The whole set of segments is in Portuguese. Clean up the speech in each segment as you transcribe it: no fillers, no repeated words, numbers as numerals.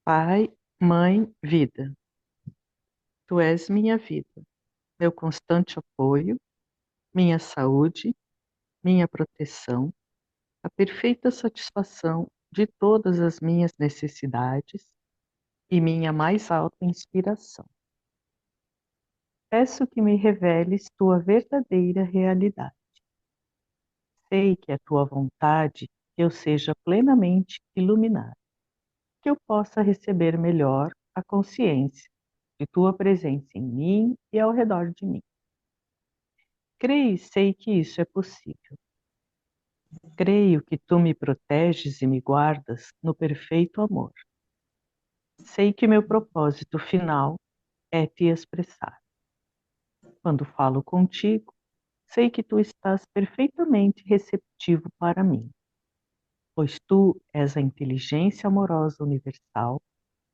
Pai, Mãe, Vida, Tu és minha vida, meu constante apoio, minha saúde, minha proteção, a perfeita satisfação de todas as minhas necessidades e minha mais alta inspiração. Peço que me reveles Tua verdadeira realidade. Sei que é Tua vontade que eu seja plenamente iluminado, que eu possa receber melhor a consciência de Tua presença em mim e ao redor de mim. Creio e sei que isso é possível. Creio que tu me proteges e me guardas no perfeito amor. Sei que meu propósito final é te expressar. Quando falo contigo, sei que tu estás perfeitamente receptivo para mim, pois tu és a inteligência amorosa universal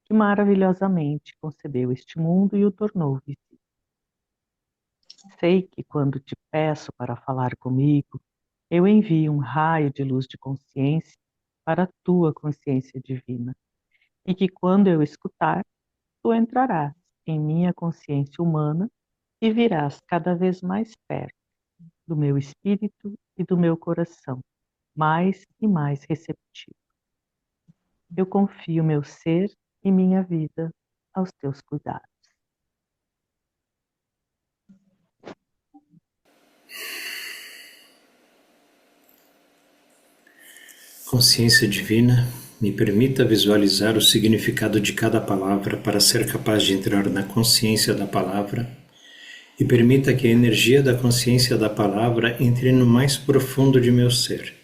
que maravilhosamente concebeu este mundo e o tornou visível. Sei que quando te peço para falar comigo, eu envio um raio de luz de consciência para a tua consciência divina, e que quando eu escutar, tu entrarás em minha consciência humana e virás cada vez mais perto do meu espírito e do meu coração, mais e mais receptivo. Eu confio meu ser e minha vida aos teus cuidados. Consciência divina, me permita visualizar o significado de cada palavra para ser capaz de entrar na consciência da palavra e permita que a energia da consciência da palavra entre no mais profundo de meu ser.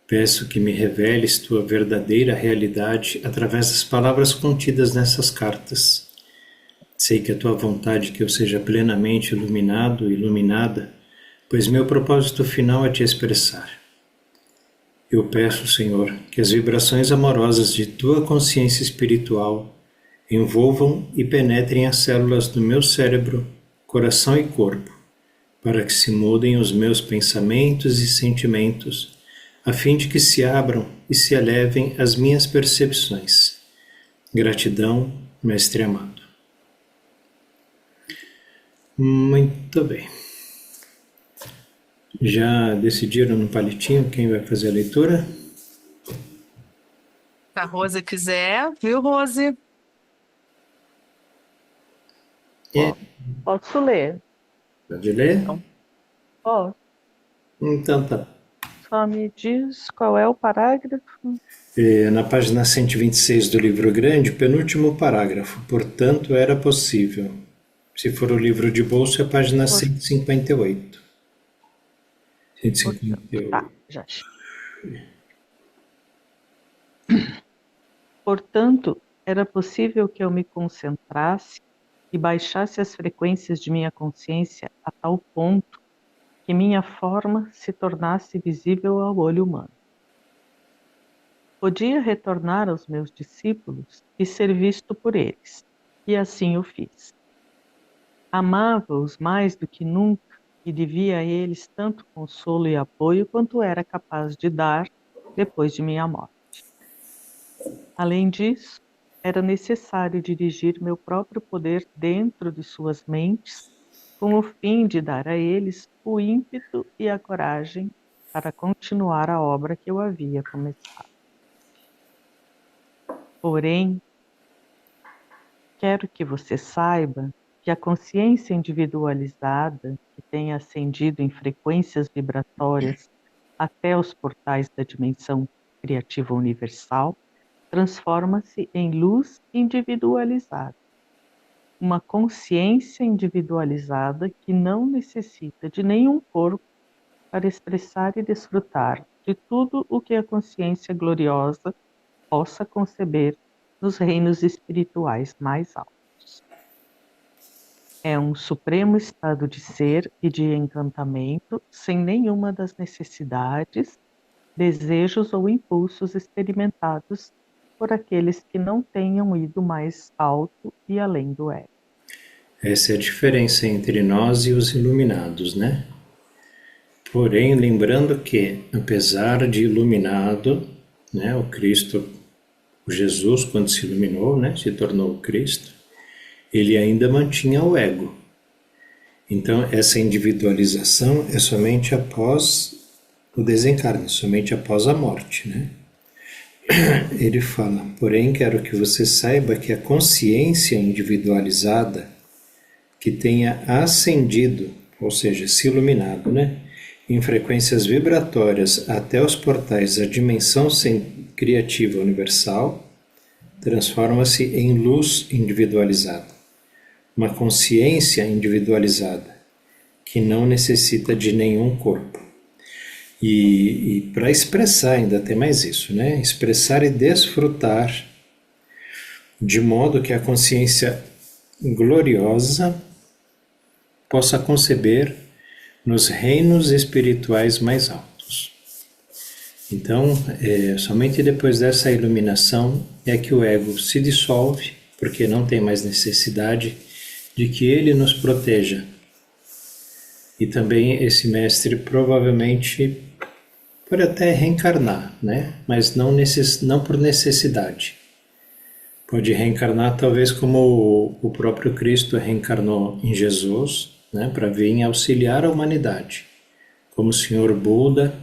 Peço que me reveles tua verdadeira realidade através das palavras contidas nessas cartas. Sei que é tua vontade que eu seja plenamente iluminado e iluminada, pois meu propósito final é te expressar. Eu peço, Senhor, que as vibrações amorosas de tua consciência espiritual envolvam e penetrem as células do meu cérebro, coração e corpo, para que se mudem os meus pensamentos e sentimentos, a fim de que se abram e se elevem as minhas percepções. Gratidão, Mestre amado. Muito bem. Já decidiram no palitinho quem vai fazer a leitura? Se a Rose quiser, viu, Rose? Posso ler? Pode ler? Então, posso. Então tá. Só me diz qual é o parágrafo. Na página 126 do livro grande, penúltimo parágrafo. Portanto, era possível. Se for o livro de bolso, é a página 158. 158. Tá, já achei. Portanto, era possível que eu me concentrasse e baixasse as frequências de minha consciência a tal ponto que minha forma se tornasse visível ao olho humano. Podia retornar aos meus discípulos e ser visto por eles, e assim o fiz. Amava-os mais do que nunca e devia a eles tanto consolo e apoio quanto era capaz de dar depois de minha morte. Além disso, era necessário dirigir meu próprio poder dentro de suas mentes, com o fim de dar a eles o ímpeto e a coragem para continuar a obra que eu havia começado. Porém, quero que você saiba que a consciência individualizada, que tem ascendido em frequências vibratórias até os portais da dimensão criativa universal, transforma-se em luz individualizada. Uma consciência individualizada que não necessita de nenhum corpo para expressar e desfrutar de tudo o que a consciência gloriosa possa conceber nos reinos espirituais mais altos. É um supremo estado de ser e de encantamento sem nenhuma das necessidades, desejos ou impulsos experimentados por aqueles que não tenham ido mais alto e além do ego. Essa é a diferença entre nós e os iluminados, né? Porém, lembrando que, apesar de iluminado, né, o Cristo O Jesus, quando se iluminou, né, se tornou o Cristo, ele ainda mantinha o ego. Então, essa individualização é somente após o desencarne, somente após a morte, né? Ele fala, porém, quero que você saiba que a consciência individualizada que tenha ascendido, ou seja, se iluminado, né, em frequências vibratórias até os portais da dimensão criativa universal, transforma-se em luz individualizada, uma consciência individualizada que não necessita de nenhum corpo. E para expressar, ainda tem mais isso, né? Expressar e desfrutar de modo que a consciência gloriosa possa conceber nos reinos espirituais mais altos. Então, somente depois dessa iluminação é que o ego se dissolve, porque não tem mais necessidade de que ele nos proteja. E também esse mestre provavelmente pode até reencarnar, né? Mas não por necessidade. Pode reencarnar talvez como o próprio Cristo reencarnou em Jesus, né? Para vir auxiliar a humanidade. Como o Senhor Buda,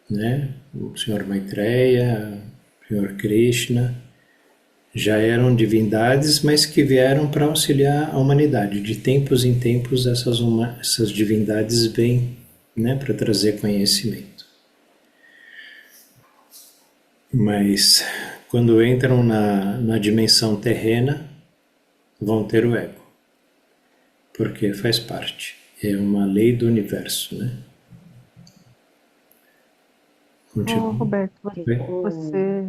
né? O Senhor Maitreya, o Senhor Krishna, já eram divindades, mas que vieram para auxiliar a humanidade. De tempos em tempos essas divindades vêm, né? Para trazer conhecimento. Mas quando entram na dimensão terrena, vão ter o ego, porque faz parte, é uma lei do universo, né? Continua. Roberto, você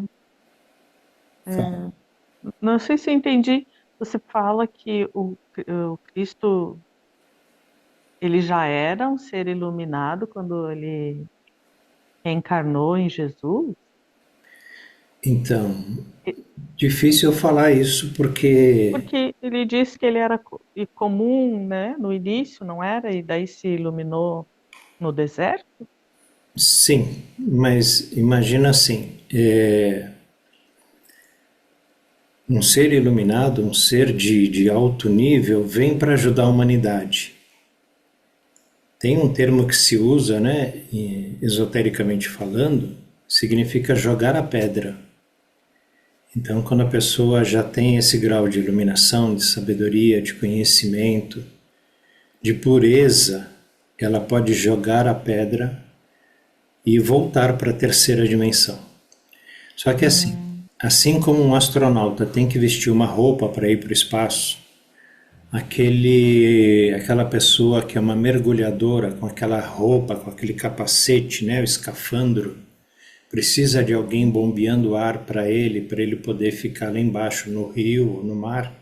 não sei se eu entendi, você fala que o Cristo, ele já era um ser iluminado quando ele reencarnou em Jesus? Então, difícil eu falar isso porque Porque ele disse que ele era comum, né, no início, não era? E daí se iluminou no deserto? sim, mas imagina assim, um ser iluminado, um ser de alto nível, vem para ajudar a humanidade. Tem um termo que se usa, né, esotericamente falando, significa jogar a pedra. Então, quando a pessoa já tem esse grau de iluminação, de sabedoria, de conhecimento, de pureza, ela pode jogar a pedra e voltar para a terceira dimensão. Só que assim como um astronauta tem que vestir uma roupa para ir para o espaço, aquela pessoa que é uma mergulhadora com aquela roupa, com aquele capacete, né, o escafandro, precisa de alguém bombeando ar para ele poder ficar lá embaixo no rio ou no mar.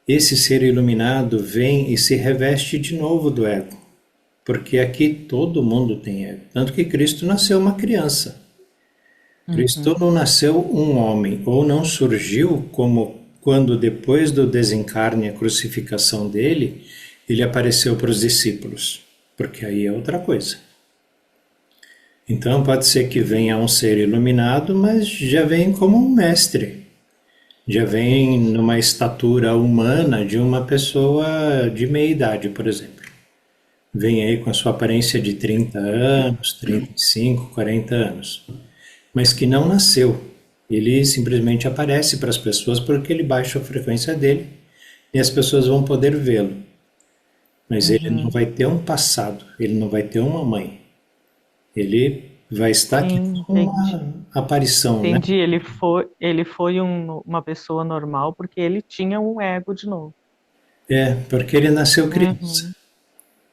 Esse ser iluminado vem e se reveste de novo do ego, porque aqui todo mundo tem ego, tanto que Cristo nasceu uma criança. Cristo não nasceu um homem, ou não surgiu como quando depois do desencarne e a crucificação dele, ele apareceu para os discípulos, porque aí é outra coisa. Então pode ser que venha um ser iluminado, mas já vem como um mestre, já vem numa estatura humana de uma pessoa de meia idade, por exemplo. Vem aí com a sua aparência de 30 anos, 35, 40 anos, mas que não nasceu. Ele simplesmente aparece para as pessoas porque ele baixa a frequência dele e as pessoas vão poder vê-lo. Mas ele não vai ter um passado, ele não vai ter uma mãe. Ele vai estar aqui como uma aparição, né? Entendi, ele foi uma pessoa normal porque ele tinha um ego de novo. Porque ele nasceu criança.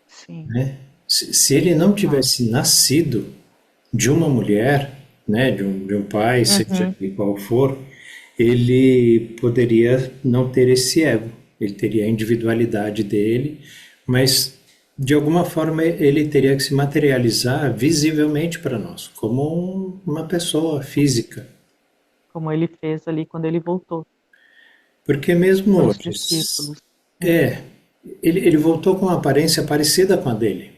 Sim. Né? Se ele não tivesse nascido de uma mulher, né, de um pai, seja qual for, ele poderia não ter esse ego. Ele teria a individualidade dele, mas de alguma forma ele teria que se materializar visivelmente para nós, como uma pessoa física. Como ele fez ali quando ele voltou. Porque mesmo Para os hoje, discípulos. ele voltou com uma aparência parecida com a dele.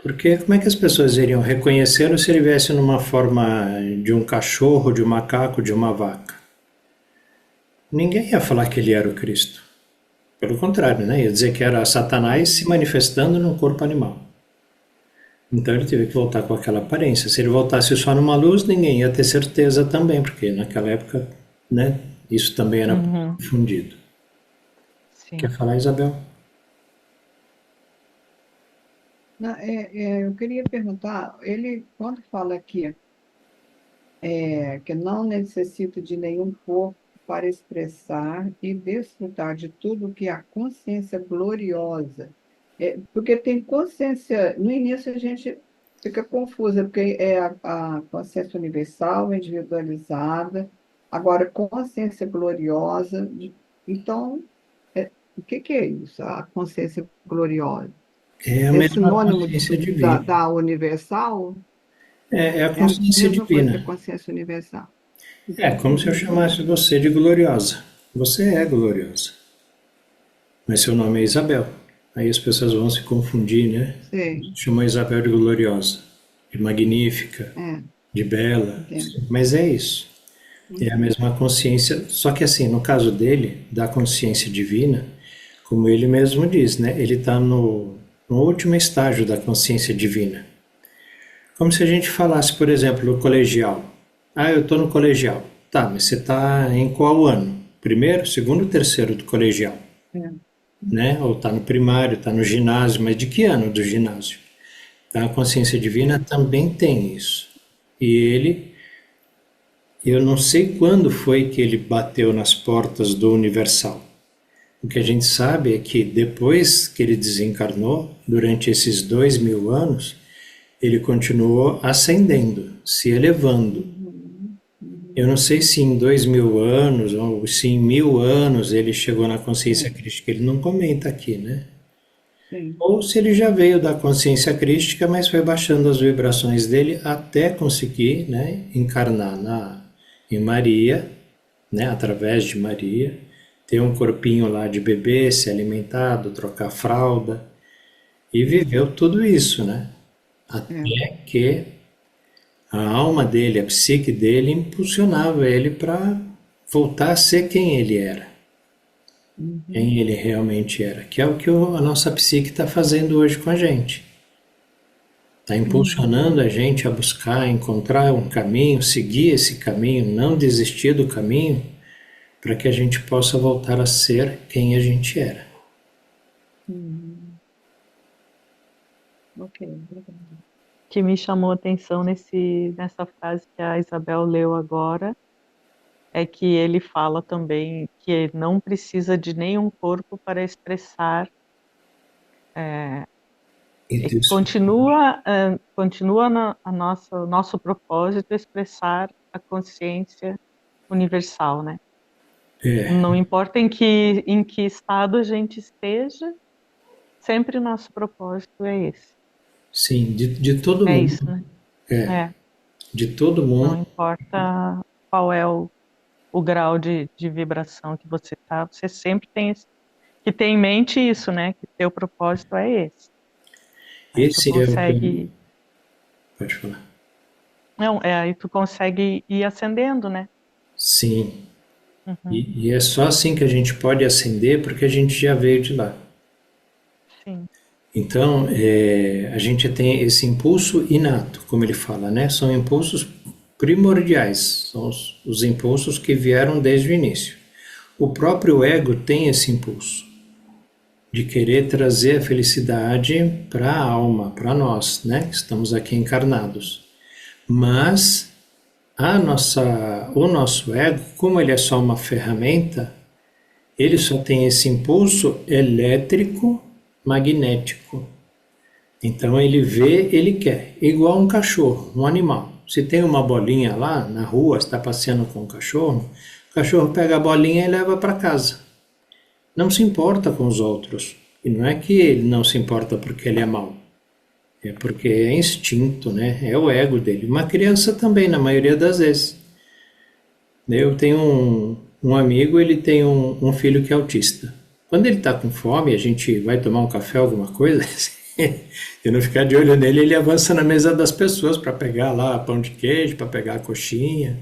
Porque como é que as pessoas iriam reconhecê-lo se ele viesse numa forma de um cachorro, de um macaco, de uma vaca? Ninguém ia falar que ele era o Cristo. Pelo contrário, né? Ia dizer que era Satanás se manifestando num corpo animal. Então ele teve que voltar com aquela aparência. Se ele voltasse só numa luz, ninguém ia ter certeza também, porque naquela época, né, isso também era Uhum, difundido. Quer sim. falar, Isabel? Não, eu queria perguntar, ele, quando fala aqui que não necessito de nenhum corpo para expressar e desfrutar de tudo que a consciência gloriosa, porque tem consciência, no início a gente fica confusa, porque é a consciência universal, individualizada, agora consciência gloriosa, então, o que é isso, a consciência gloriosa? É a É mesma sinônimo consciência da, divina. da universal? É a É a consciência mesma coisa que a divina. consciência universal. É como se eu chamasse você de gloriosa. Você é gloriosa. Mas seu nome é Isabel. Aí as pessoas vão se confundir, né? Sei, Chamou Isabel de gloriosa, de magnífica, é, de bela. entendo. Mas é isso. É a Uhum, mesma consciência. Só que assim, no caso dele, da consciência divina, como ele mesmo diz, né? Ele está no último estágio da consciência divina. Como se a gente falasse, por exemplo, no colegial. Ah, eu estou no colegial. Tá, mas você está em qual ano? Primeiro, segundo, terceiro do colegial, é, né? Ou está no primário, está no ginásio, mas de que ano do ginásio? Então, a consciência divina é. também tem isso. E ele, eu não sei quando foi que ele bateu nas portas do universal. O que a gente sabe é que depois que ele desencarnou, durante esses 2000 anos, ele continuou ascendendo, se elevando. Uhum, Eu uhum, não sei se em 2000 anos ou se em 1000 anos ele chegou na consciência é, crística, ele não comenta aqui, né? sim. Ou se ele já veio da consciência crística, mas foi baixando as vibrações dele até conseguir, né, encarnar em Maria, né, através de Maria, ter um corpinho lá de bebê, ser alimentado, trocar fralda, e viveu tudo isso, né? É, Até que a alma dele, a psique dele, impulsionava ele para voltar a ser quem ele era, uhum, quem ele realmente era, que é o que a nossa psique está fazendo hoje com a gente. Está impulsionando uhum, a gente a buscar, a encontrar um caminho, seguir esse caminho, não desistir do caminho, para que a gente possa voltar a ser quem a gente era. uhum. Ok, obrigada. Que me chamou a atenção nessa frase que a Isabel leu agora é que ele fala também que não precisa de nenhum corpo para expressar, é, e Isso. continua o nosso propósito expressar a consciência universal, né? É, Não importa em que estado a gente esteja, sempre o nosso propósito é esse. sim, de todo É isso, mundo. né? É, É, de todo não mundo. importa qual é o grau de vibração que você está, você sempre que ter em mente isso, né? Que teu propósito é esse. Aí tu Esse é o que eu... consegue, Pode falar. não, aí tu consegue ir ascendendo, né? Sim, Uhum, e é só assim que a gente pode ascender, porque a gente já veio de lá. sim. Então, a gente tem esse impulso inato, como ele fala, né? São impulsos primordiais, são os impulsos que vieram desde o início. O próprio ego tem esse impulso de querer trazer a felicidade para a alma, para nós, né? Que estamos aqui encarnados. Mas o nosso ego, como ele é só uma ferramenta, ele só tem esse impulso elétrico magnético. Então ele vê, ele quer, igual um cachorro, um animal. Se tem uma bolinha lá na rua, está passeando com o cachorro pega a bolinha e leva para casa. Não se importa com os outros. E não é que ele não se importa porque ele é mau. É porque é instinto, né? É o ego dele. Uma criança também, na maioria das vezes. Eu tenho um amigo, ele tem um filho que é autista. Quando ele está com fome, a gente vai tomar um café, alguma coisa, E não ficar de olho nele, ele avança na mesa das pessoas para pegar lá pão de queijo, para pegar a coxinha.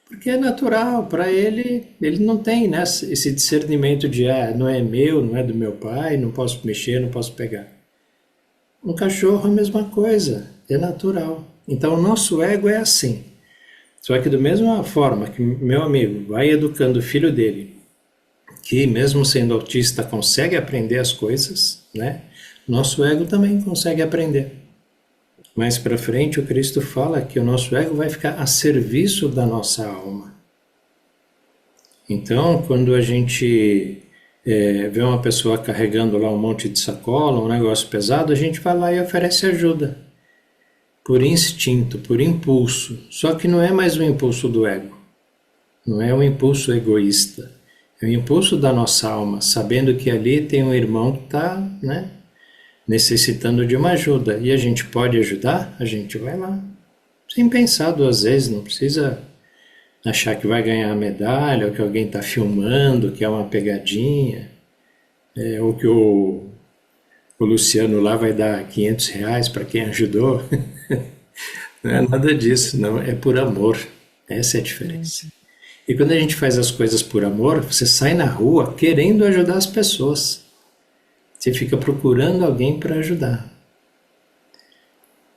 Porque é natural, para ele não tem, né, esse discernimento de, não é meu, não é do meu pai, não posso mexer, não posso pegar. Um cachorro é a mesma coisa, é natural. Então o nosso ego é assim. Só que da mesma forma que meu amigo vai educando o filho dele, que mesmo sendo autista consegue aprender as coisas, né? Nosso ego também consegue aprender. Mais para frente o Cristo fala que o nosso ego vai ficar a serviço da nossa alma. Então, quando a gente vê uma pessoa carregando lá um monte de sacola, um negócio pesado, a gente vai lá e oferece ajuda. Por instinto, por impulso. Só que não é mais o impulso do ego. Não é um impulso egoísta. É o impulso da nossa alma, sabendo que ali tem um irmão que está, né, necessitando de uma ajuda. E a gente pode ajudar? A gente vai lá. Sem pensar duas vezes, não precisa achar que vai ganhar a medalha, ou que alguém está filmando, que é uma pegadinha, ou que o Luciano lá vai dar R$ 500 para quem ajudou. Não é nada disso, não. É por amor. Essa é a diferença. E quando a gente faz as coisas por amor, você sai na rua querendo ajudar as pessoas. Você fica procurando alguém para ajudar.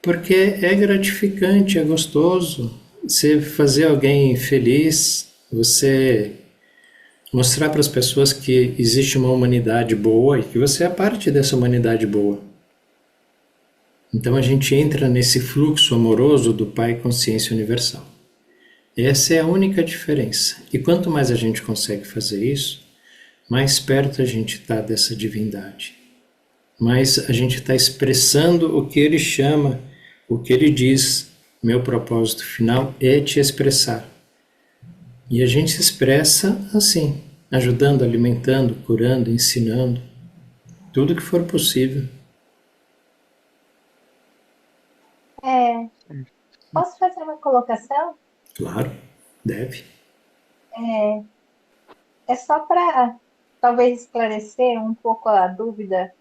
Porque é gratificante, é gostoso. Você fazer alguém feliz, você mostrar para as pessoas que existe uma humanidade boa e que você é parte dessa humanidade boa. Então a gente entra nesse fluxo amoroso do Pai Consciência Universal. Essa é a única diferença. E quanto mais a gente consegue fazer isso, mais perto a gente está dessa divindade. Mais a gente está expressando o que ele chama, o que ele diz. Meu propósito final é te expressar. E a gente se expressa assim, ajudando, alimentando, curando, ensinando, tudo que for possível. Posso fazer uma colocação? Claro, deve. É só para talvez esclarecer um pouco a dúvida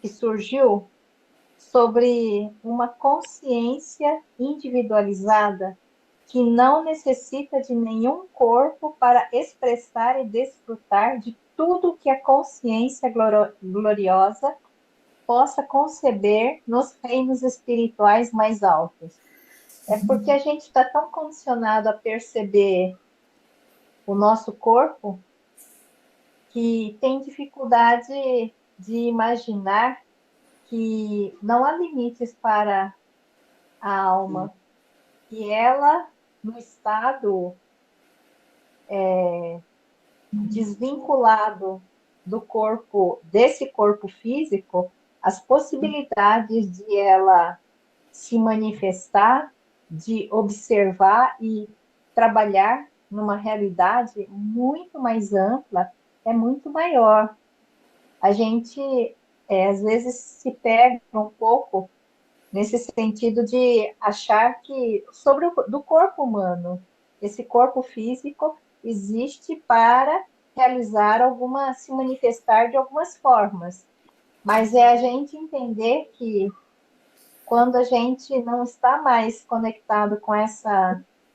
que surgiu sobre uma consciência individualizada que não necessita de nenhum corpo para expressar e desfrutar de tudo que a consciência gloriosa possa conceber nos reinos espirituais mais altos. É porque a gente está tão condicionado a perceber o nosso corpo que tem dificuldade de imaginar que não há limites para a alma, que ela, no estado desvinculado do corpo, desse corpo físico, as possibilidades de ela se manifestar, de observar e trabalhar numa realidade muito mais ampla, é muito maior. A gente, às vezes, se perde um pouco nesse sentido de achar que, sobre do corpo humano, esse corpo físico existe para realizar se manifestar de algumas formas. Mas é a gente entender que quando a gente não está mais conectado com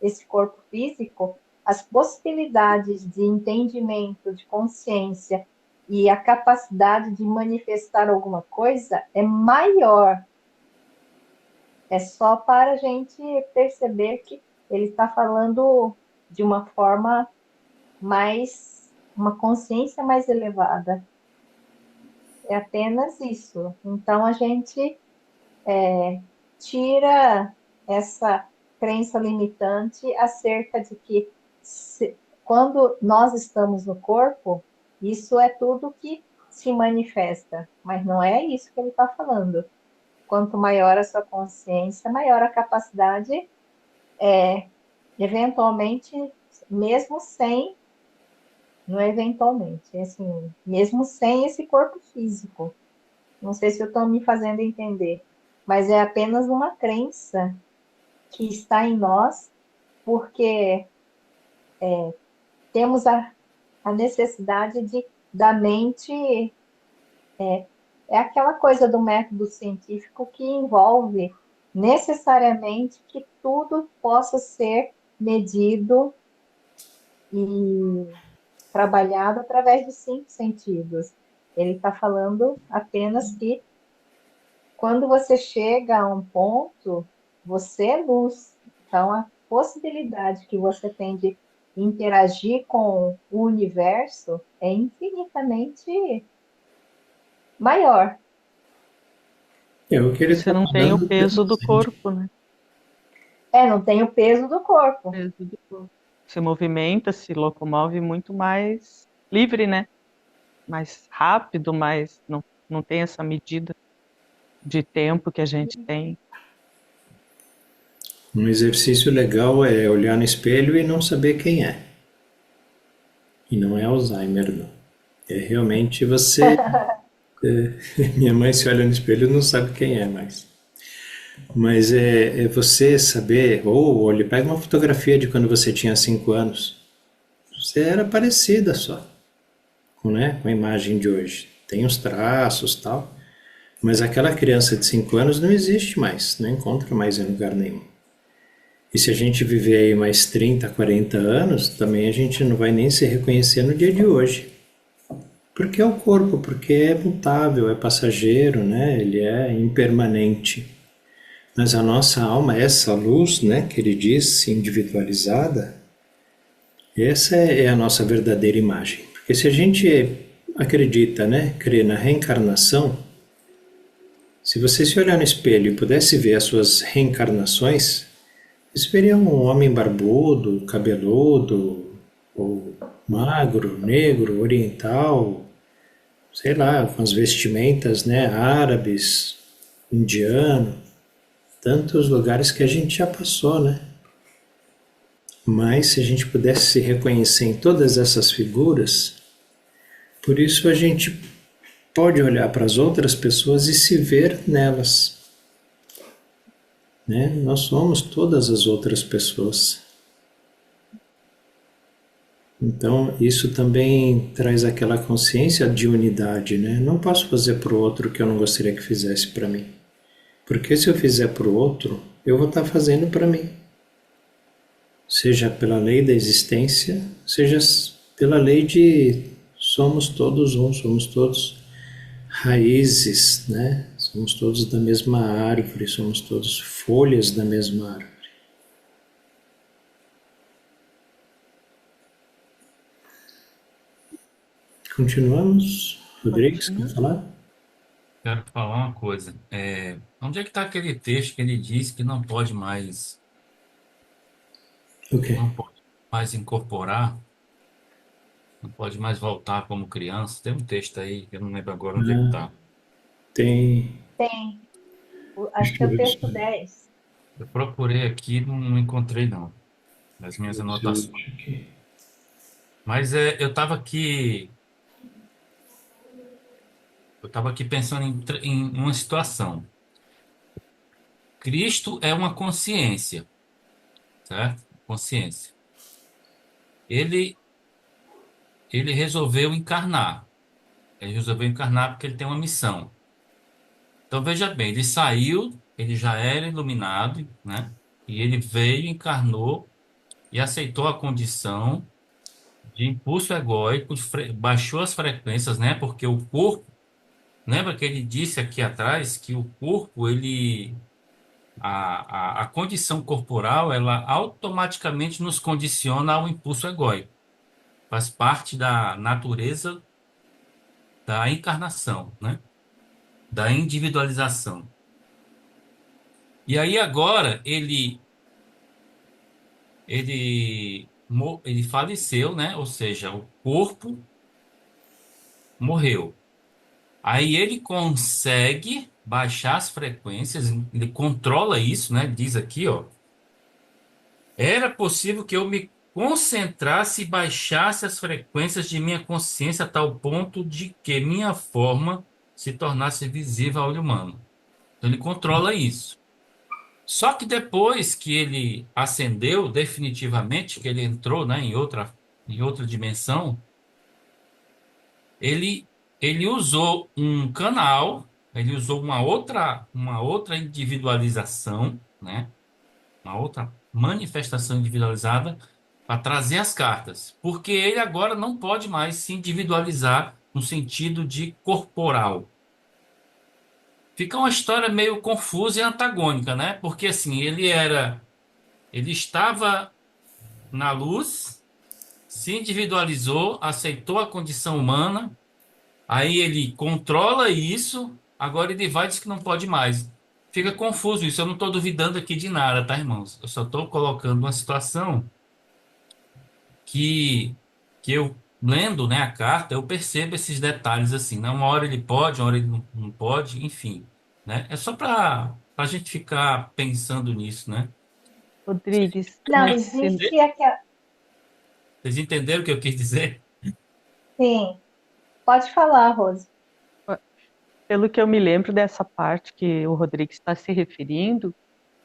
esse corpo físico, as possibilidades de entendimento, de consciência e a capacidade de manifestar alguma coisa é maior. É só para a gente perceber que ele está falando de uma forma uma consciência mais elevada. É apenas isso. Então a gente tira essa crença limitante acerca de que quando nós estamos no corpo, isso é tudo que se manifesta, mas não é isso que ele está falando. Quanto maior a sua consciência, maior a capacidade, eventualmente, mesmo sem, não é eventualmente, assim, mesmo sem esse corpo físico. Não sei se eu estou me fazendo entender, mas é apenas uma crença que está em nós, porque temos a necessidade da mente é aquela coisa do método científico que envolve necessariamente que tudo possa ser medido e trabalhado através dos 5 sentidos. Ele está falando apenas que quando você chega a um ponto, você é luz. Então, a possibilidade que você tem de interagir com o universo é infinitamente maior. O que ele Você está não tem o falando peso do transcende. corpo, né? Não tem o peso do corpo. Peso do corpo. Se movimenta, se locomove muito mais livre, né? Mais rápido, mais não tem essa medida de tempo que a gente tem. Um exercício legal é olhar no espelho e não saber quem é. E não é Alzheimer, não. É realmente você. Minha mãe se olha no espelho e não sabe quem é mais. Mas é você saber, ou olha, pega uma fotografia de quando você tinha 5 anos. Você era parecida só, né, com a imagem de hoje. Tem os traços e tal. Mas aquela criança de 5 anos não existe mais, não encontra mais em lugar nenhum. E se a gente viver aí mais 30, 40 anos, também a gente não vai nem se reconhecer no dia de hoje. Porque é o corpo, porque é mutável, é passageiro, né? Ele é impermanente. Mas a nossa alma, essa luz, né, que ele diz, individualizada, essa é a nossa verdadeira imagem. Porque se a gente acredita, né, crê na reencarnação, se você se olhar no espelho e pudesse ver as suas reencarnações, você veria um homem barbudo, cabeludo, ou magro, negro, oriental, sei lá, com as vestimentas, né, árabes, indiano, tantos lugares que a gente já passou, né? Mas se a gente pudesse se reconhecer em todas essas figuras, por isso a gente pode olhar para as outras pessoas e se ver nelas, né? Nós somos todas as outras pessoas. Então, isso também traz aquela consciência de unidade, né? Não posso fazer para o outro o que eu não gostaria que fizesse para mim. Porque se eu fizer para o outro, eu vou estar fazendo para mim. Seja pela lei da existência, seja pela lei de somos todos um, somos todos raízes, né? Somos todos da mesma árvore, somos todos folhas da mesma árvore. Continuamos. Rodrigues, quer falar? Quero falar uma coisa. Onde é que está aquele texto que ele diz que O quê? não pode mais incorporar, não pode mais voltar como criança? Tem um texto aí, eu não lembro agora onde é que Ah, está. tem. Tem. Acho Deixa que é eu o ver texto isso. 10. Eu procurei aqui, não encontrei não, nas minhas anotações. Mas eu estava aqui pensando em uma situação. Cristo é uma consciência, certo? Consciência. Ele, ele resolveu encarnar. Ele resolveu encarnar porque ele tem uma missão. Então veja bem, ele saiu, ele já era iluminado, né? E ele veio, encarnou e aceitou a condição de impulso egóico, baixou as frequências, né? Porque o corpo, lembra que ele disse aqui atrás que o corpo, a condição corporal, ela automaticamente nos condiciona ao impulso egóico. Faz parte da natureza da encarnação, né? Da individualização. E aí agora ele faleceu, né? Ou seja, o corpo morreu. Aí ele consegue baixar as frequências, ele controla isso, né? Diz aqui, ó. Era possível que eu me concentrasse e baixasse as frequências de minha consciência a tal ponto de que minha forma se tornasse visível ao olho humano. Então ele controla isso. Só que depois que ele ascendeu definitivamente, que ele entrou, né, em outra dimensão, ele ele usou um canal, ele usou uma outra individualização, né? Uma outra manifestação individualizada para trazer as cartas, porque ele agora não pode mais se individualizar no sentido de corporal. Fica uma história meio confusa e antagônica, né? Porque assim, ele estava na luz, se individualizou, aceitou a condição humana. Aí ele controla isso, agora ele vai e diz que não pode mais. Fica confuso isso. Eu não estou duvidando aqui de nada, tá, irmãos? Eu só estou colocando uma situação que, que eu, lendo, né, a carta, eu percebo esses detalhes assim. Né? Uma hora ele pode, uma hora ele não pode, enfim. Né? É só para a gente ficar pensando nisso, né? Vocês Rodrigues, Não, entenderam existe aquela. vocês entenderam o que eu quis dizer? Sim, pode falar, Rose. pelo que eu me lembro dessa parte que o Rodrigues está se referindo,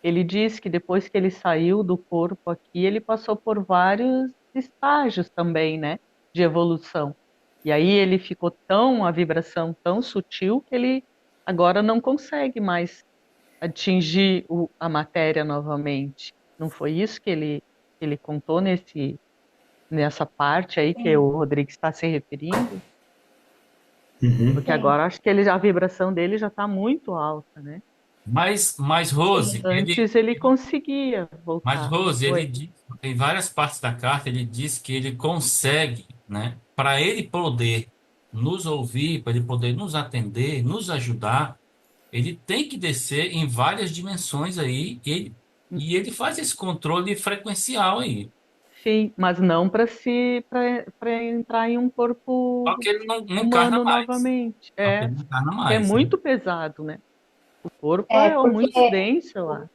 ele diz que depois que ele saiu do corpo aqui, ele passou por vários estágios também, né, de evolução. E aí ele ficou a vibração tão sutil que ele agora não consegue mais atingir a matéria novamente. Não foi isso que ele contou nessa parte aí que Sim, o Rodrigues está se referindo? Uhum. Porque sim, agora acho que a vibração dele já está muito alta, né? Mas Rose, sim. Antes ele conseguia Mas, voltar. Rose, ele Oi. diz, em várias partes da carta, ele diz que ele consegue, né? Para ele poder nos ouvir, para ele poder nos atender, nos ajudar, ele tem que descer em várias dimensões aí, e ele faz esse controle frequencial aí. Sim, mas não para entrar em um Só que corpo ele não encarna humano mais. novamente. Só que ele não encarna Que é mais, né? muito pesado, né? O corpo É, é porque muito denso, eu acho.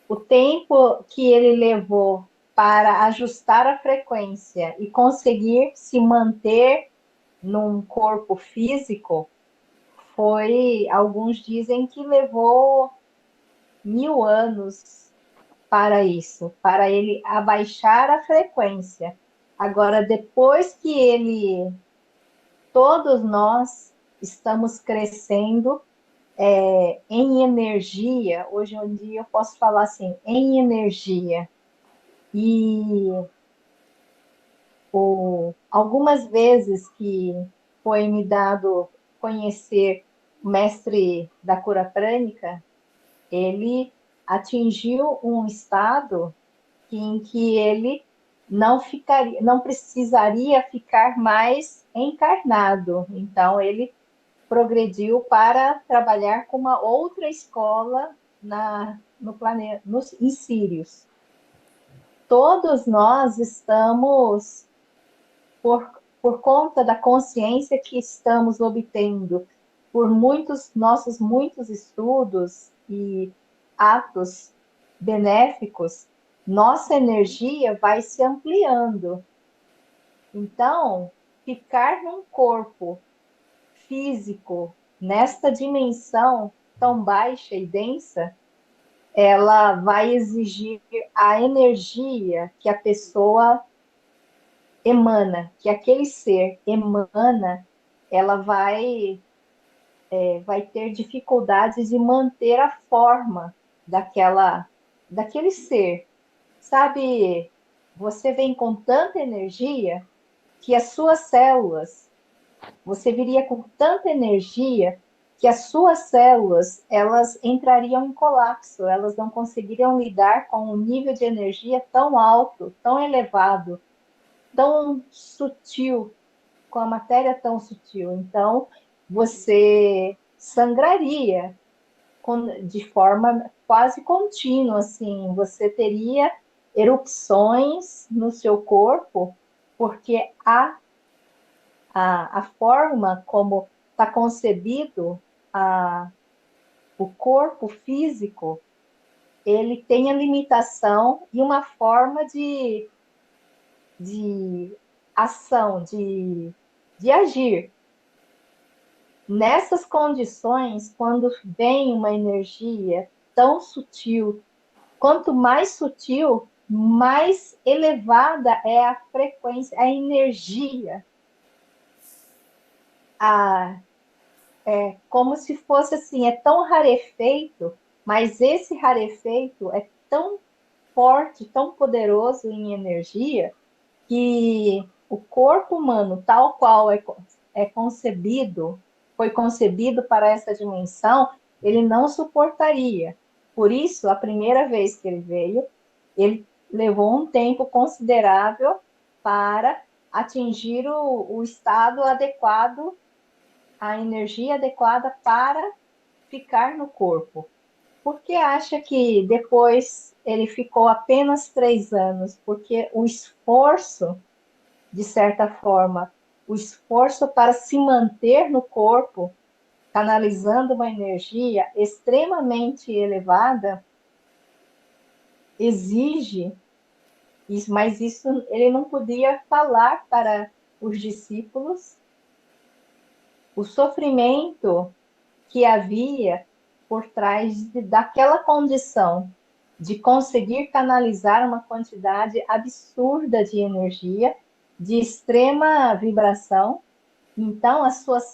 o tempo que ele levou para ajustar a frequência e conseguir se manter num corpo físico foi, alguns dizem que levou 1000 anos para isso, para ele abaixar a frequência. Agora, depois que todos nós estamos crescendo em energia, hoje em dia eu posso falar assim, em energia, e algumas vezes que foi me dado conhecer o mestre da cura prânica, ele atingiu um estado em que ele não precisaria ficar mais encarnado. Então ele progrediu para trabalhar com uma outra escola no planeta, em Sírios. Todos nós estamos por conta da consciência que estamos obtendo, por muitos estudos e atos benéficos, nossa energia vai se ampliando. Então, ficar num corpo físico nesta dimensão tão baixa e densa, ela vai exigir a energia que a pessoa emana, que aquele ser emana, ela vai ter dificuldades de manter a forma daquele ser. Sabe, você vem com tanta energia que as suas células, você viria com tanta energia que as suas células, elas entrariam em colapso, elas não conseguiriam lidar com um nível de energia tão alto, tão elevado, tão sutil, com a matéria tão sutil. Então, você sangraria de forma quase contínua, assim, você teria erupções no seu corpo, porque a forma como está concebido o corpo físico, ele tem a limitação e uma forma de ação, de agir. Nessas condições, quando vem uma energia tão sutil, quanto mais sutil, mais elevada é a frequência, a energia. como se fosse assim, é tão rarefeito, mas esse rarefeito é tão forte, tão poderoso em energia, que o corpo humano, tal qual é concebido, foi concebido para essa dimensão, ele não suportaria. Por isso, a primeira vez que ele veio, ele levou um tempo considerável para atingir o estado adequado, a energia adequada para ficar no corpo. Por que acha que depois ele ficou apenas 3 anos? Porque o esforço, de certa forma, o esforço para se manter no corpo, canalizando uma energia extremamente elevada, exige isso, mas isso ele não podia falar para os discípulos o sofrimento que havia por trás daquela condição de conseguir canalizar uma quantidade absurda de energia, de extrema vibração. Então,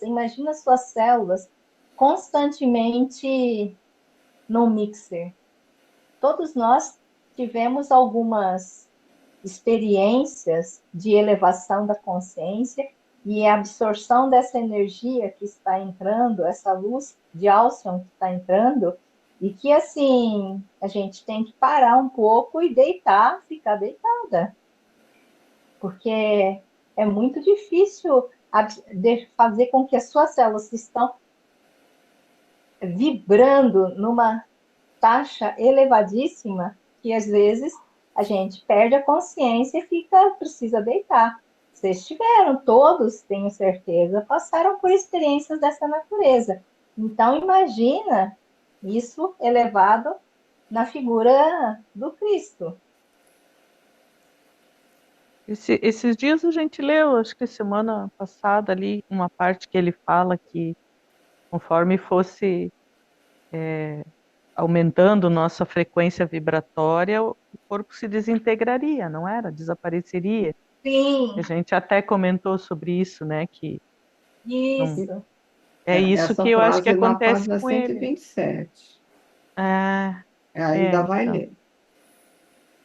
imagina as suas células constantemente no mixer. Todos nós tivemos algumas experiências de elevação da consciência e a absorção dessa energia que está entrando, essa luz de Alcyon que está entrando, e que, assim, a gente tem que parar um pouco e deitar, ficar deitada. Porque é muito difícil fazer com que as suas células que estão vibrando numa taxa elevadíssima, que às vezes a gente perde a consciência e precisa deitar. Vocês tiveram, todos, tenho certeza, passaram por experiências dessa natureza. Então, imagina isso elevado na figura do Cristo. Esses dias a gente leu, acho que semana passada ali, uma parte que ele fala que conforme fosse aumentando nossa frequência vibratória, o corpo se desintegraria, não era? Desapareceria. Sim, A gente até comentou sobre isso, né? Que não, isso. é isso Essa que eu acho que frase é na acontece página com ele. 127. Ah, Ainda vai então. ler.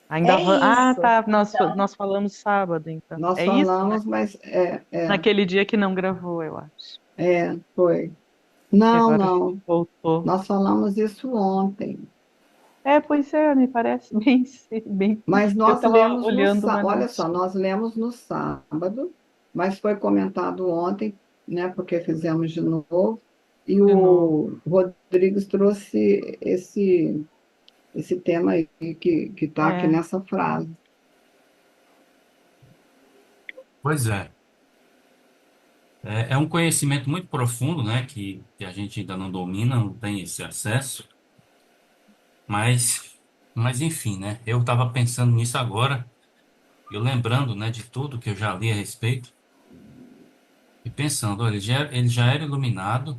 Ainda É Ah, isso. tá. Então, Nós falamos sábado, então. Nós É isso, né? falamos, mas Naquele dia que não gravou, eu acho. foi. Que Não, agora a gente não. voltou. Nós falamos isso ontem. Pois é, me parece bem, bem. Mas Eu nós estava lemos no olhando, mas não olha só, achei. nós lemos no sábado, mas foi comentado ontem, né? Porque fizemos de novo, e De novo. o Rodrigues trouxe esse tema aí que está aqui É. nessa frase. Pois é. É um conhecimento muito profundo, né, que a gente ainda não domina, não tem esse acesso, mas enfim, né, eu estava pensando nisso agora, eu lembrando, né, de tudo que eu já li a respeito, e pensando, olha, ele já era iluminado,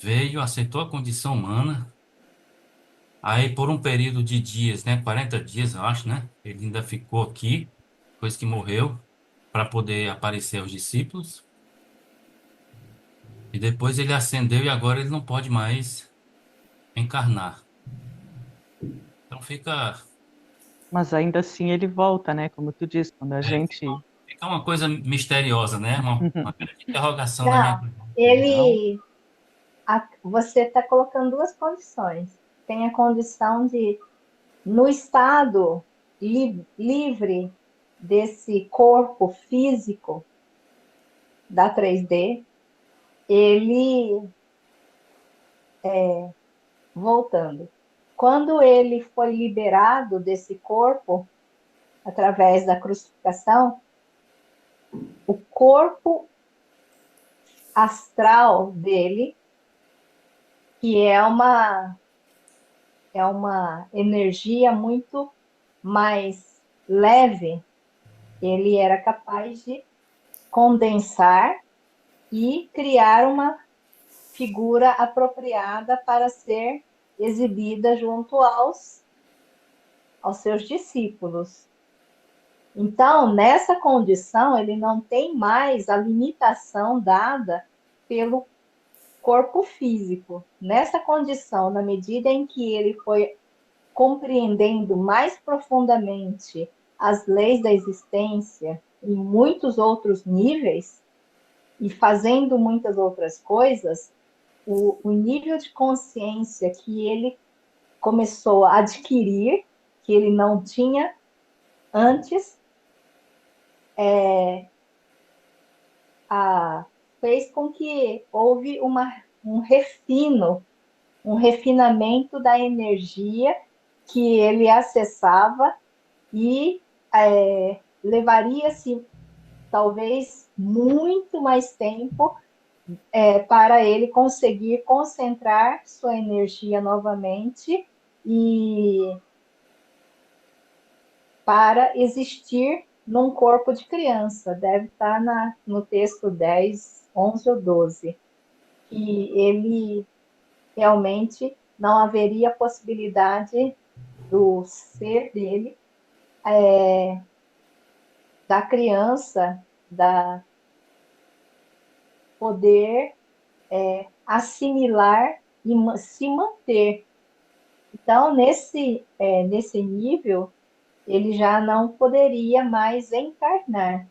veio, aceitou a condição humana, aí por um período de dias, né, 40 dias, eu acho, né, ele ainda ficou aqui, depois que morreu, para poder aparecer aos discípulos, e depois ele ascendeu e agora ele não pode mais encarnar. Então Mas ainda assim ele volta, né? Como tu disse, quando a é, gente. fica uma coisa misteriosa, né? Uma grande interrogação na minha não, cabeça. Não. você está colocando duas condições. Tem a condição de, no estado livre desse corpo físico da 3D, ele voltando. Quando ele foi liberado desse corpo, através da crucificação, o corpo astral dele, que é uma energia muito mais leve, ele era capaz de condensar e criar uma figura apropriada para ser exibida junto aos seus discípulos. Então, nessa condição, ele não tem mais a limitação dada pelo corpo físico. Nessa condição, na medida em que ele foi compreendendo mais profundamente as leis da existência em muitos outros níveis e fazendo muitas outras coisas, o nível de consciência que ele começou a adquirir, que ele não tinha antes, fez com que houve um refinamento da energia que ele acessava e levaria-se talvez muito mais tempo para ele conseguir concentrar sua energia novamente e para existir num corpo de criança. Deve estar no texto 10, 11 ou 12, que ele realmente não haveria possibilidade do ser dele, da criança, poder assimilar e se manter. Então, nesse nível, ele já não poderia mais encarnar.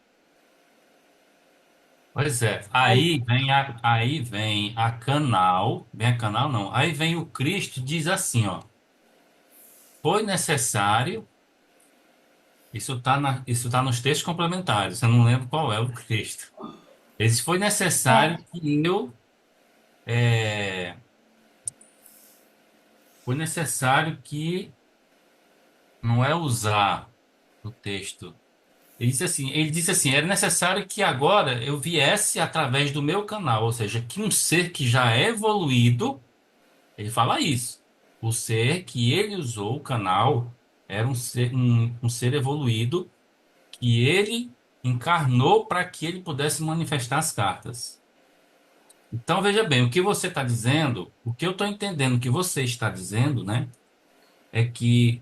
Pois é, Mas aí vem a canal, vem a canal não, aí vem o Cristo e diz assim, ó, foi necessário, isso tá nos textos complementares, eu não lembro qual é o Cristo. Esse foi necessário que é, foi necessário que, não é usar o texto. Ele disse assim, era necessário que agora eu viesse através do meu canal, ou seja, que um ser que já é evoluído. Ele fala isso. O ser que ele usou, o canal, era um ser evoluído que ele encarnou para que ele pudesse manifestar as cartas. Então, veja bem, o que você está dizendo, o que eu estou entendendo que você está dizendo, né, é que,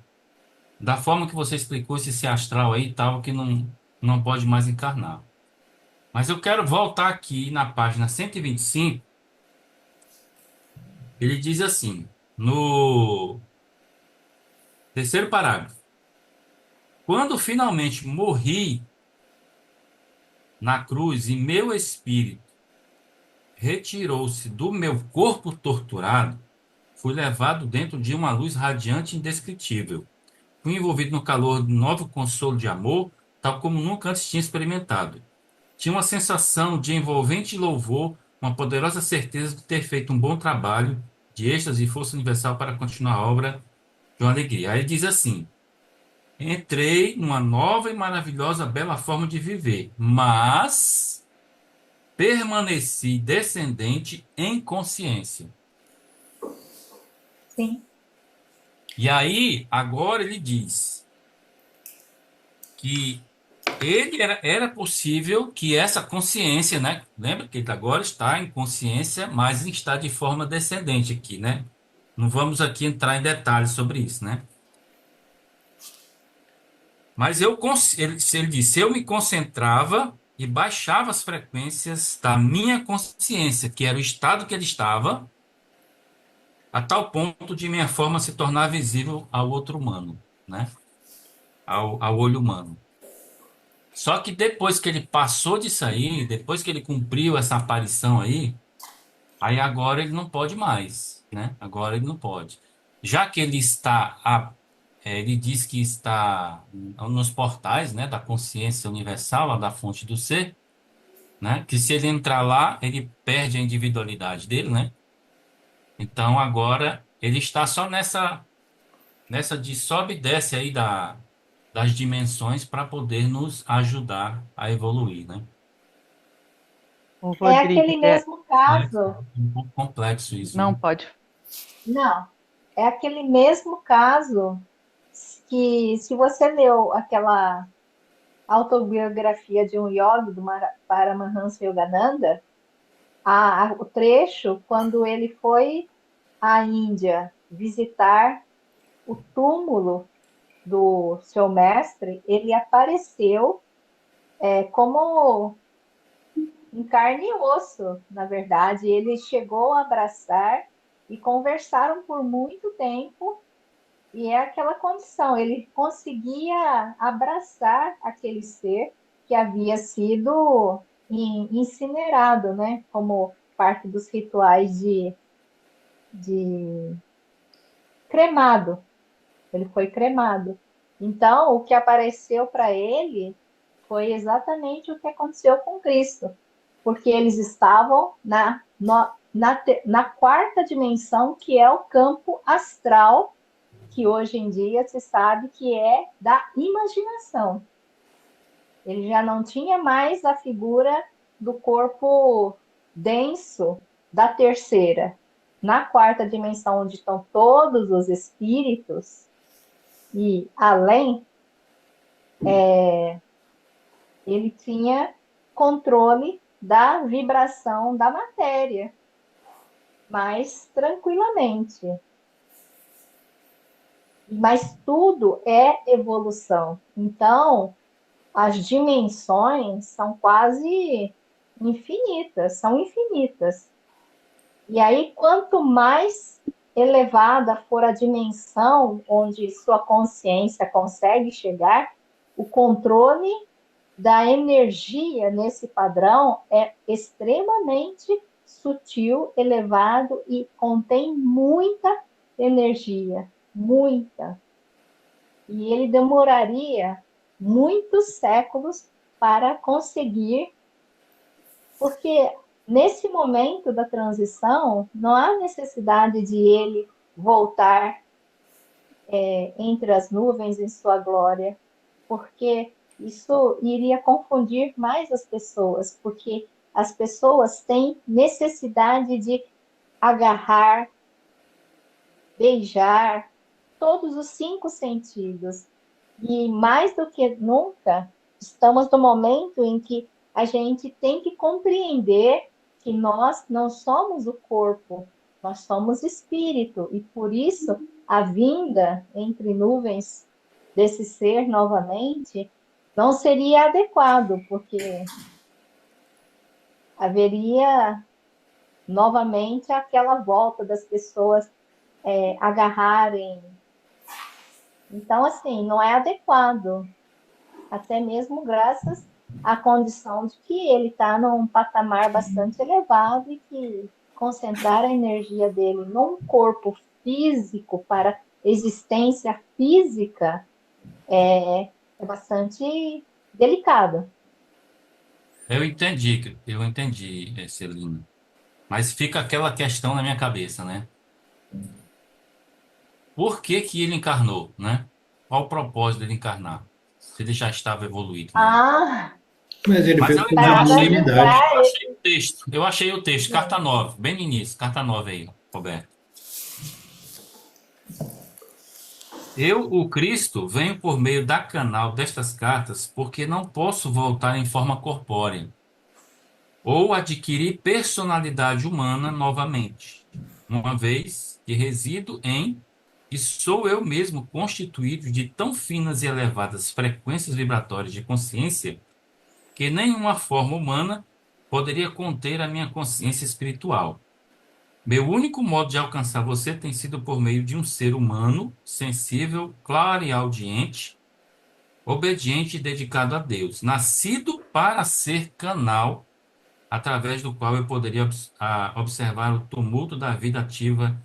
da forma que você explicou esse ser astral aí e tal, que não pode mais encarnar. Mas eu quero voltar aqui na página 125. Ele diz assim, no terceiro parágrafo. Quando finalmente morri na cruz e meu espírito retirou-se do meu corpo torturado, fui levado dentro de uma luz radiante e indescritível. Fui envolvido no calor de um novo consolo de amor, tal como nunca antes tinha experimentado. Tinha uma sensação de envolvente louvor, uma poderosa certeza de ter feito um bom trabalho, de êxtase e força universal para continuar a obra de uma alegria. Aí ele diz assim: entrei numa nova e maravilhosa bela forma de viver, mas permaneci descendente em consciência. sim, E aí, agora ele diz que era possível que essa consciência, né? Lembra que ele agora está em consciência, mas está de forma descendente aqui, né? Não vamos aqui entrar em detalhes sobre isso, né? Mas ele disse, eu me concentrava e baixava as frequências da minha consciência, que era o estado que ele estava, a tal ponto de minha forma se tornar visível ao outro humano, né? Ao olho humano. Só que depois que ele passou disso aí, depois que ele cumpriu essa aparição aí agora ele não pode mais, né? Agora ele não pode. Já que ele ele diz que está nos portais, né, da consciência universal, lá da fonte do ser, né? Que se ele entrar lá, ele perde a individualidade dele, né? Então agora ele está só nessa de sobe e desce aí das dimensões para poder nos ajudar a evoluir, né? O é aquele Rodrigo, mesmo É caso. um pouco complexo isso, não né? pode. Não, é aquele mesmo caso que, se você leu aquela autobiografia de um yogi do Paramahansa Yogananda, o trecho quando ele foi à Índia visitar o túmulo do seu mestre, ele apareceu como em carne e osso, na verdade. Ele chegou a abraçar e conversaram por muito tempo, e é aquela condição, ele conseguia abraçar aquele ser que havia sido incinerado, né? Como parte dos rituais de cremado. Ele foi cremado. Então, o que apareceu para ele foi exatamente o que aconteceu com Cristo, porque eles estavam na quarta dimensão, que é o campo astral, que hoje em dia se sabe que é da imaginação. Ele já não tinha mais a figura do corpo denso da terceira. Na quarta dimensão, onde estão todos os espíritos, e além, ele tinha controle da vibração da matéria, mais tranquilamente. Mas tudo é evolução. Então, as dimensões são quase infinitas, são infinitas. E aí, quanto mais elevada for a dimensão onde sua consciência consegue chegar, o controle da energia nesse padrão é extremamente sutil, elevado e contém muita energia, muita. E ele demoraria muitos séculos para conseguir, porque nesse momento da transição não há necessidade de ele voltar entre as nuvens em sua glória, porque isso iria confundir mais as pessoas, porque as pessoas têm necessidade de agarrar, beijar, todos os 5 sentidos. E mais do que nunca, estamos no momento em que a gente tem que compreender que nós não somos o corpo, nós somos espírito, e por isso a vinda entre nuvens desse ser novamente não seria adequado, porque haveria novamente aquela volta das pessoas agarrarem. Então, assim, não é adequado, até mesmo graças à condição de que ele está num patamar bastante elevado e que concentrar a energia dele num corpo físico para existência física é bastante delicado. Eu entendi, Celina. Mas fica aquela questão na minha cabeça, né? Por que que ele encarnou, né? Qual o propósito dele encarnar? Se ele já estava evoluído, né? Ah, Mas ele Mas veio com uma para divinidade. ajudar. achei o texto. Eu achei o texto, carta 9, bem no início, carta 9 aí, Roberto. Eu, o Cristo, venho por meio da canal destas cartas porque não posso voltar em forma corpórea ou adquirir personalidade humana novamente, uma vez que resido em e sou eu mesmo constituído de tão finas e elevadas frequências vibratórias de consciência que nenhuma forma humana poderia conter a minha consciência espiritual. Meu único modo de alcançar você tem sido por meio de um ser humano, sensível, claro e audiente, obediente e dedicado a Deus, nascido para ser canal através do qual eu poderia observar o tumulto da vida ativa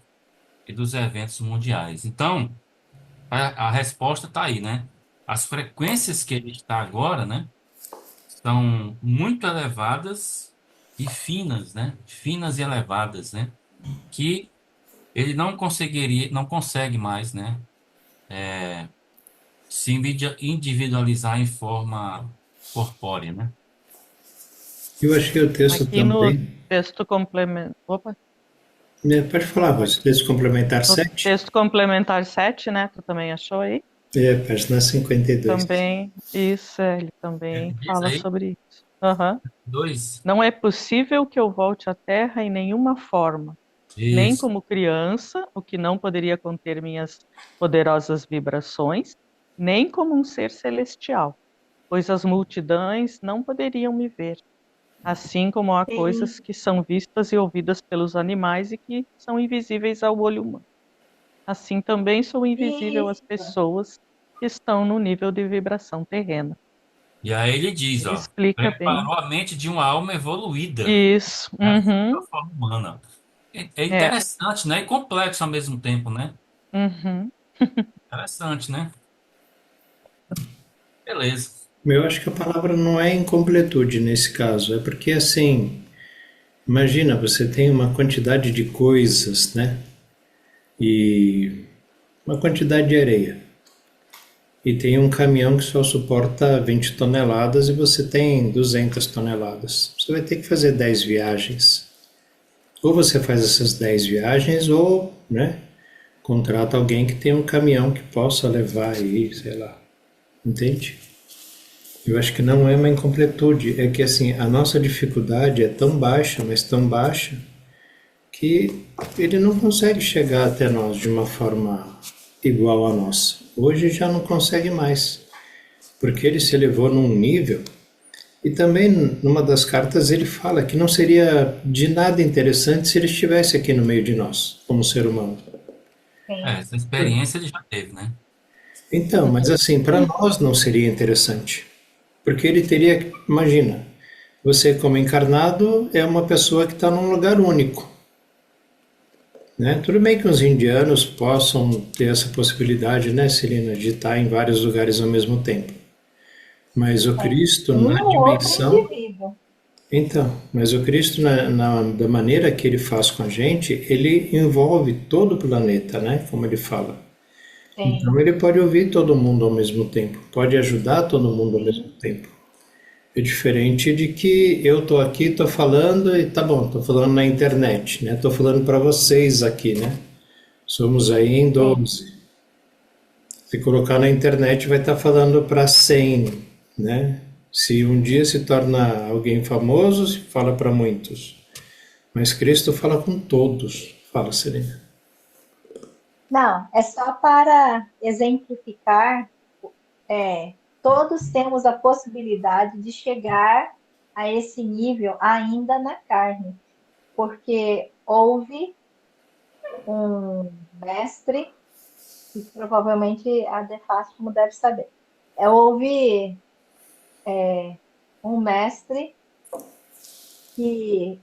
e dos eventos mundiais. Então, a resposta está aí, né? As frequências que ele está agora, né, são muito elevadas e finas, né? Finas e elevadas, né? Que ele não conseguiria, não consegue mais, né? Se individualizar em forma corpórea, né? Eu achei o texto Aqui no também. texto complementar. Opa, Pode falar, voz. Texto complementar no 7? texto complementar 7, né? Tu também achou aí? Página 52. Também, isso, ele também Diz fala aí, sobre isso. Aham. 2. Não é possível que eu volte à Terra em nenhuma forma, nem Isso. como criança, o que não poderia conter minhas poderosas vibrações, nem como um ser celestial, pois as multidões não poderiam me ver, assim como há Sim, coisas que são vistas e ouvidas pelos animais e que são invisíveis ao olho humano. Assim também sou invisível às isso, pessoas que estão no nível de vibração terrena. E aí ele diz, Ele ó, explica bem preparou a mente de uma alma evoluída, isso. né, da Uhum, forma humana. É é. interessante, né? E complexo ao mesmo tempo, né? Uhum, Interessante, né? Beleza. Eu acho que a palavra não é incompletude nesse caso, é porque assim, imagina, você tem uma quantidade de coisas, né? E uma quantidade de areia. E tem um caminhão que só suporta 20 toneladas e você tem 200 toneladas. Você vai ter que fazer 10 viagens. Ou você faz essas 10 viagens ou, né, contrata alguém que tenha um caminhão que possa levar aí, sei lá. Entende? Eu acho que não é uma incompletude, é que assim, a nossa dificuldade é tão baixa, mas tão baixa, que ele não consegue chegar até nós de uma forma igual à nossa. Hoje já não consegue mais, porque ele se elevou num nível. E também, numa das cartas, ele fala que não seria de nada interessante se ele estivesse aqui no meio de nós, como ser humano. sim. Essa experiência ele já teve, né? Então, mas assim, para nós não seria interessante. Porque ele teria, imagina, você como encarnado é uma pessoa que está num lugar único. Né? Tudo bem que os indianos possam ter essa possibilidade, né, Celina, de estar em vários lugares ao mesmo tempo. Mas o É. Cristo Um na ou outro dimensão. indivíduo. Então, mas o Cristo, da maneira que ele faz com a gente, ele envolve todo o planeta, né? Como ele fala. Sim, Então, ele pode ouvir todo mundo ao mesmo tempo, pode ajudar todo mundo ao mesmo sim, tempo. É diferente de que eu estou aqui, estou falando e tá bom, estou falando na internet, né? Estou falando para vocês aqui, né? Somos aí em sim. 12. Se colocar na internet, vai estar falando para 100, né? Se um dia se torna alguém famoso, se fala para muitos. Mas Cristo fala com todos. Fala, Serena. Não, é só para exemplificar, todos temos a possibilidade de chegar a esse nível ainda na carne, porque houve um mestre, que provavelmente a Defaz, como deve saber, houve um mestre que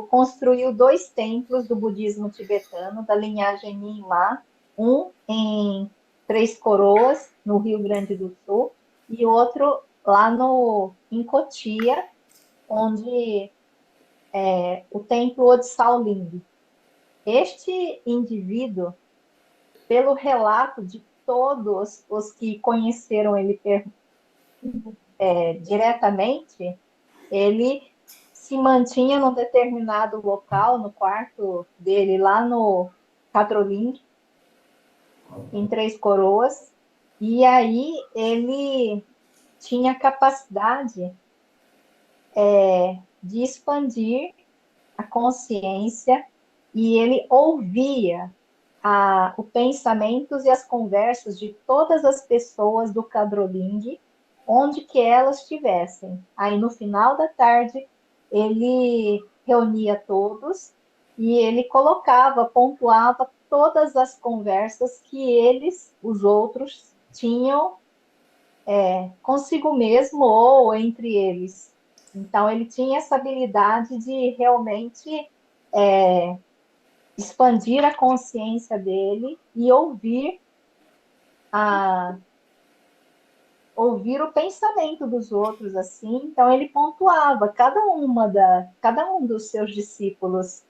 construiu dois templos do budismo tibetano, da linhagem Min lá, um em Três Coroas, no Rio Grande do Sul, e outro lá em Cotia, onde o templo Odsaoling. Este indivíduo, pelo relato de todos os que conheceram ele diretamente, ele se mantinha num determinado local, no quarto dele, lá no Cadrolim, em Três Coroas, e aí ele tinha capacidade de expandir a consciência e ele ouvia os pensamentos e as conversas de todas as pessoas do Cadroling, onde que elas estivessem. Aí, no final da tarde, ele reunia todos e ele colocava, pontuava todas as conversas que eles, os outros, tinham consigo mesmo ou entre eles. Então, ele tinha essa habilidade de realmente expandir a consciência dele e a, ouvir o pensamento dos outros, assim. Então, ele pontuava cada um dos seus discípulos.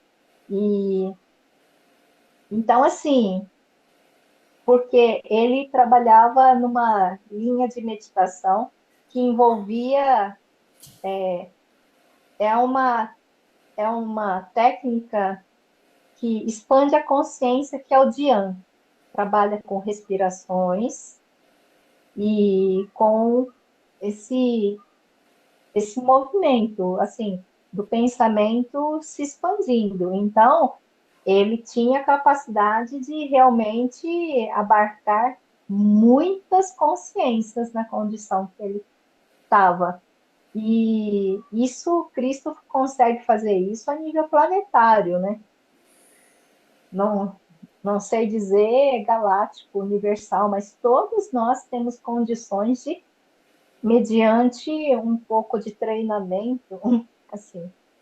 E então, assim, porque ele trabalhava numa linha de meditação que envolvia é uma é uma técnica que expande a consciência, que é o Dhyan. Trabalha com respirações e com esse esse movimento, assim, do pensamento se expandindo. Então, ele tinha a capacidade de realmente abarcar muitas consciências na condição que ele estava. E isso, Cristo consegue fazer isso a nível planetário, né? Não sei dizer galáctico, universal, mas todos nós temos condições de, mediante um pouco de treinamento,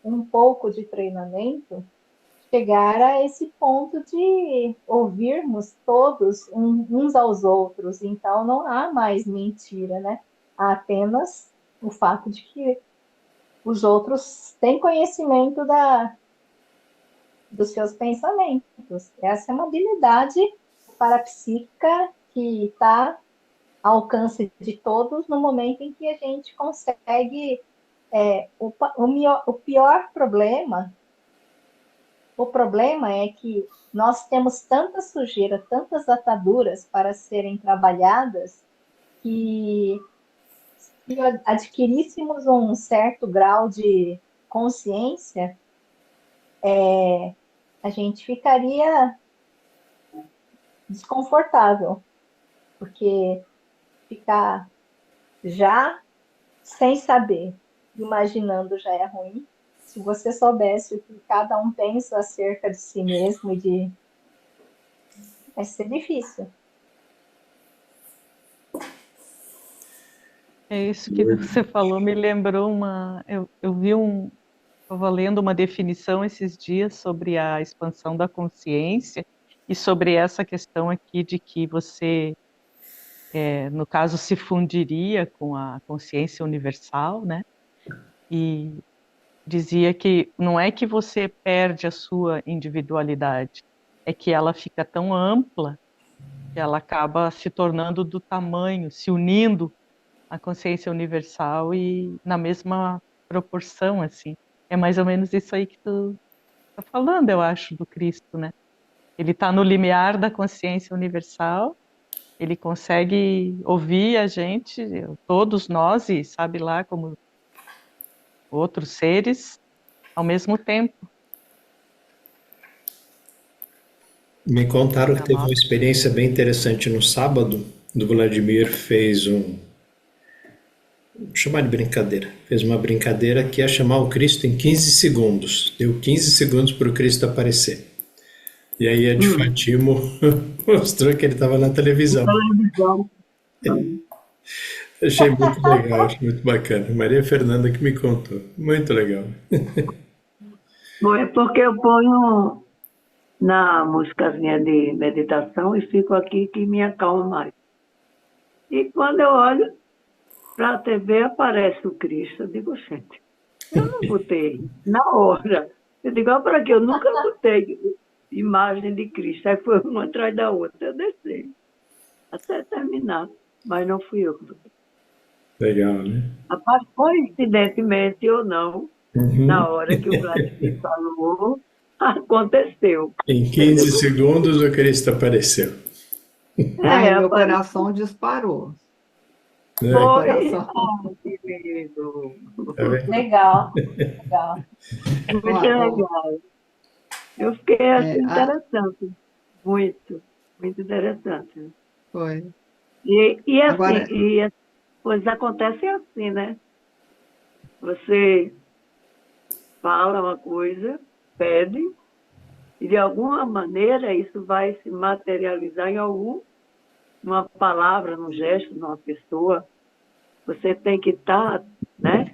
um pouco de treinamento, chegar a esse ponto de ouvirmos todos uns aos outros. Então, não há mais mentira, né? Há apenas o fato de que os outros têm conhecimento dos seus pensamentos. Essa é uma habilidade parapsíquica que está ao alcance de todos no momento em que a gente consegue. O pior problema, o problema é que nós temos tanta sujeira, tantas ataduras para serem trabalhadas, que se adquiríssemos um certo grau de consciência, a gente ficaria desconfortável, porque ficar já sem saber, imaginando já é ruim. Se você soubesse o que cada um pensa acerca de si mesmo, vai ser difícil. É isso que você falou, me lembrou eu vi estava lendo uma definição esses dias sobre a expansão da consciência e sobre essa questão aqui de que você, no caso, se fundiria com a consciência universal, né? E dizia que não é que você perde a sua individualidade, é que ela fica tão ampla que ela acaba se tornando do tamanho, se unindo à consciência universal e na mesma proporção, assim. É mais ou menos isso aí que tu está falando, eu acho, do Cristo, né? Ele está no limiar da consciência universal, ele consegue ouvir a gente, todos nós, e sabe lá como outros seres, ao mesmo tempo. Me contaram que teve uma experiência bem interessante no sábado. Do Vladimir fez vou chamar de brincadeira. Fez uma brincadeira que ia chamar o Cristo em 15 segundos. Deu 15 segundos para o Cristo aparecer. E aí a de Fatimo mostrou que ele estava na televisão. Achei muito legal, achei muito bacana. Maria Fernanda que me contou. Muito legal. Bom, é porque eu ponho na musicazinha de meditação e fico aqui que me acalma mais. E quando eu olho para a TV, aparece o Cristo. Eu digo, gente, eu não botei na hora. Eu digo, para quê? Eu nunca botei imagem de Cristo. Aí foi uma atrás da outra. Eu deixei até terminar, mas não fui eu que botei. Legal, né? Rapaz, coincidentemente ou não, na hora que o Vladimir falou, aconteceu. Em 15 segundos o Cristo apareceu. Meu coração disparou. Né? Foi. Que lindo. Legal. Muito legal. Eu fiquei assim, interessante. Muito interessante. Foi. E assim, Agora... as coisas acontecem assim, né? Você fala uma coisa, pede, e de alguma maneira isso vai se materializar em uma palavra, num gesto, numa pessoa. Você tem que estar, né?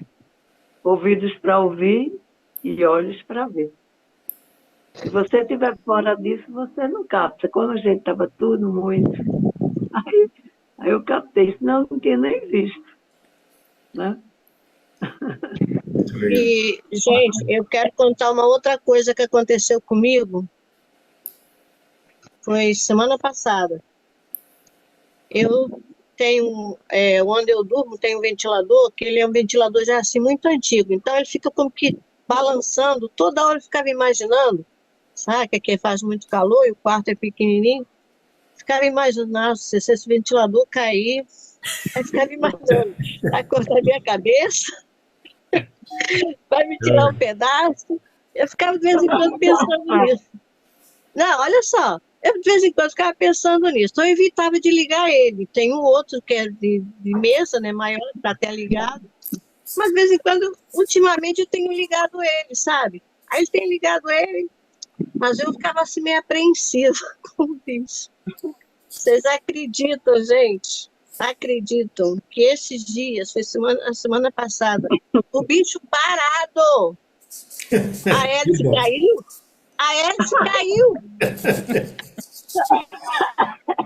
Ouvidos para ouvir e olhos para ver. Se você estiver fora disso, você não capta. Quando a gente estava tudo muito... Aí eu captei, senão eu não tinha nem visto. Né? E, gente, eu quero contar uma outra coisa que aconteceu comigo. Foi semana passada. Eu tenho, onde eu durmo, tem um ventilador, que ele é um ventilador já assim muito antigo. Então ele fica como que balançando, toda hora eu ficava imaginando, sabe, que aqui faz muito calor e o quarto é pequenininho. Ficava imaginando, se esse ventilador cair, aí ficava imaginando, vai cortar a minha cabeça, vai me tirar um pedaço. Eu ficava de vez em quando pensando nisso. Não, olha só, Eu, de vez em quando, ficava pensando nisso. Então, eu evitava de ligar ele. Tem um outro que é de mesa, né, maior, está até ligado. Mas, de vez em quando, ultimamente, eu tenho ligado ele, sabe? Aí, eu tenho ligado ele, mas eu ficava assim meio apreensiva com isso. Vocês acreditam, gente? Acreditam que esses dias, foi a semana passada, o bicho parado. A Que hélice bom. caiu? A hélice caiu.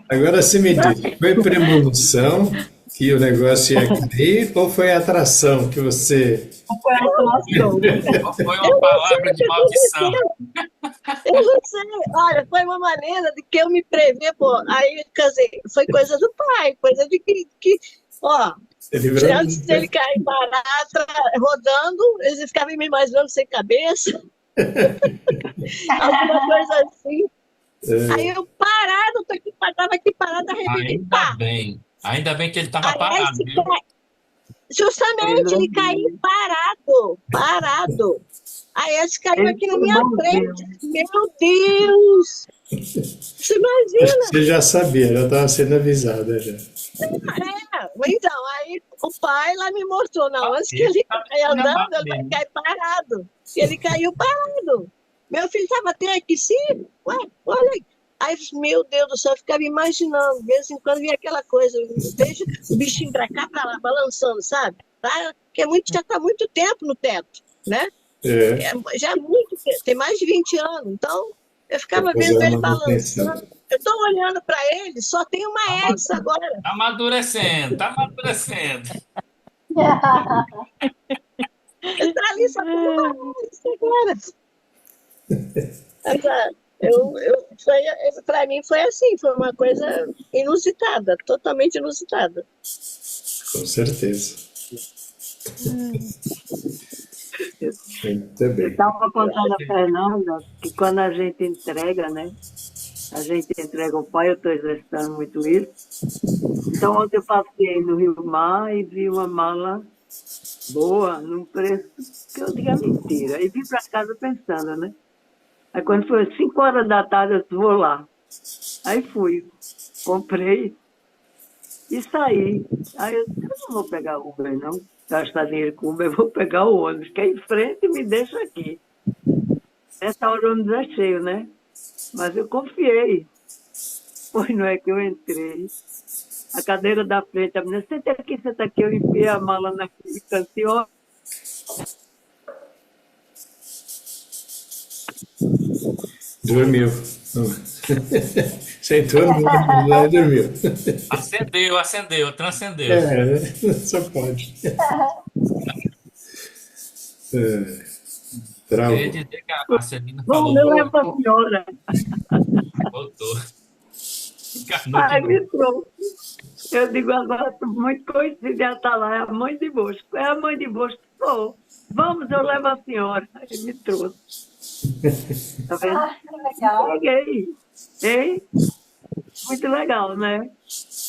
Agora você me diz, foi premonição que o negócio ia cair ou foi atração que você... Foi a atuação. Ou foi Eu uma não sei palavra o de que maldição? aconteceu. Eu não sei. Olha, foi uma maneira de que eu me prever, pô. Aí, quer dizer, foi coisa do pai, coisa de que ó, antes livramento, dele né? cair parado, rodando, eles ficavam me imaginando sem cabeça, alguma coisa assim. Aí eu parado, tava aqui parado, arrebentei, pá! Ainda bem que ele estava Aí parado, esse viu? justamente, ele caiu parado. Aí esse caiu Ele aqui na foi minha bonzinho. frente. Meu Deus! Você Acho que imagina? você já sabia, já estava sendo avisada já. Então, aí o pai lá me mostrou, não, antes que Ele ele estava caia andando, esculhambado ele vai mesmo. cair parado. E ele caiu parado. Meu filho estava até aqui, sim, ué, olha aí. Aí, meu Deus do céu, eu ficava imaginando, de vez em quando vinha aquela coisa, eu vejo o bichinho pra cá, pra lá, balançando, sabe? Tá? Porque já está muito tempo no teto, né? É, Já é muito tempo, tem mais de 20 anos, então eu para ficava fazer vendo a ele manutenção. balançando. Eu estou olhando para ele, só tem uma hélice agora. Tá amadurecendo, tá amadurecendo. Ele está ali, só tem uma hélice agora. Agora, para mim foi assim, foi uma coisa inusitada, totalmente inusitada. Com certeza. Muito Eu bem. estava contando a Fernanda que quando a gente entrega, né? A gente entrega ao pai, eu estou exercitando muito isso. Então, ontem eu passei no Rio Mar e vi uma mala boa, num preço que eu digo é mentira. E vim para casa pensando, né? Aí quando foi 5 horas da tarde, eu disse, vou lá. Aí fui, comprei e saí. Aí eu disse, eu não vou pegar o Uber, não. Gastar dinheiro com Uber, eu vou pegar o ônibus, que é em frente e me deixa aqui. Essa hora o ônibus é cheio, né? Mas eu confiei. Pois não é que eu entrei. A cadeira da frente, a menina, senta aqui, eu enfiei a mala naquele cantinho. Ó. Dormiu. Sentou no ônibus lá e dormiu. Acendeu, transcendeu. É, só pode. É, Eu ia travou. dizer que a Celina Bom, falou eu muito, levo a senhora. voltou. Encarnou de Ai, me novo. trouxe. Eu digo agora, muito conhecida, ela está lá, é a mãe de Bosco. É a mãe de Bosco. Sou. Vamos, eu levo a senhora. Aí me trouxe. Tá vendo? Ah, que legal. Cheguei. Hein? Muito legal, né?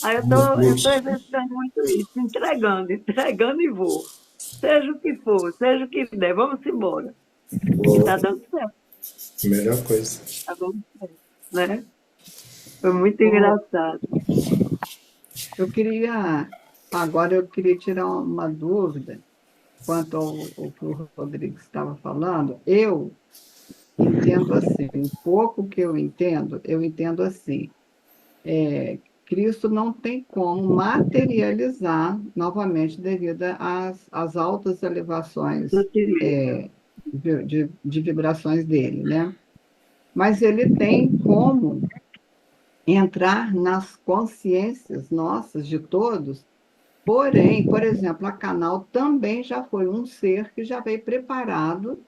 Aí eu tô exercitando muito isso, entregando e vou. Seja o que for, seja o que der, vamos embora. E tá dando certo, Melhor coisa. tá dando certo, né? Foi muito Ô, engraçado. agora eu queria tirar uma dúvida quanto ao que o Rodrigo estava falando. Eu entendo assim, um pouco que eu entendo assim, Cristo não tem como materializar novamente devido às altas elevações de vibrações dele, né? Mas ele tem como entrar nas consciências nossas, de todos. Porém, por exemplo, a Canal também já foi um ser que já veio preparado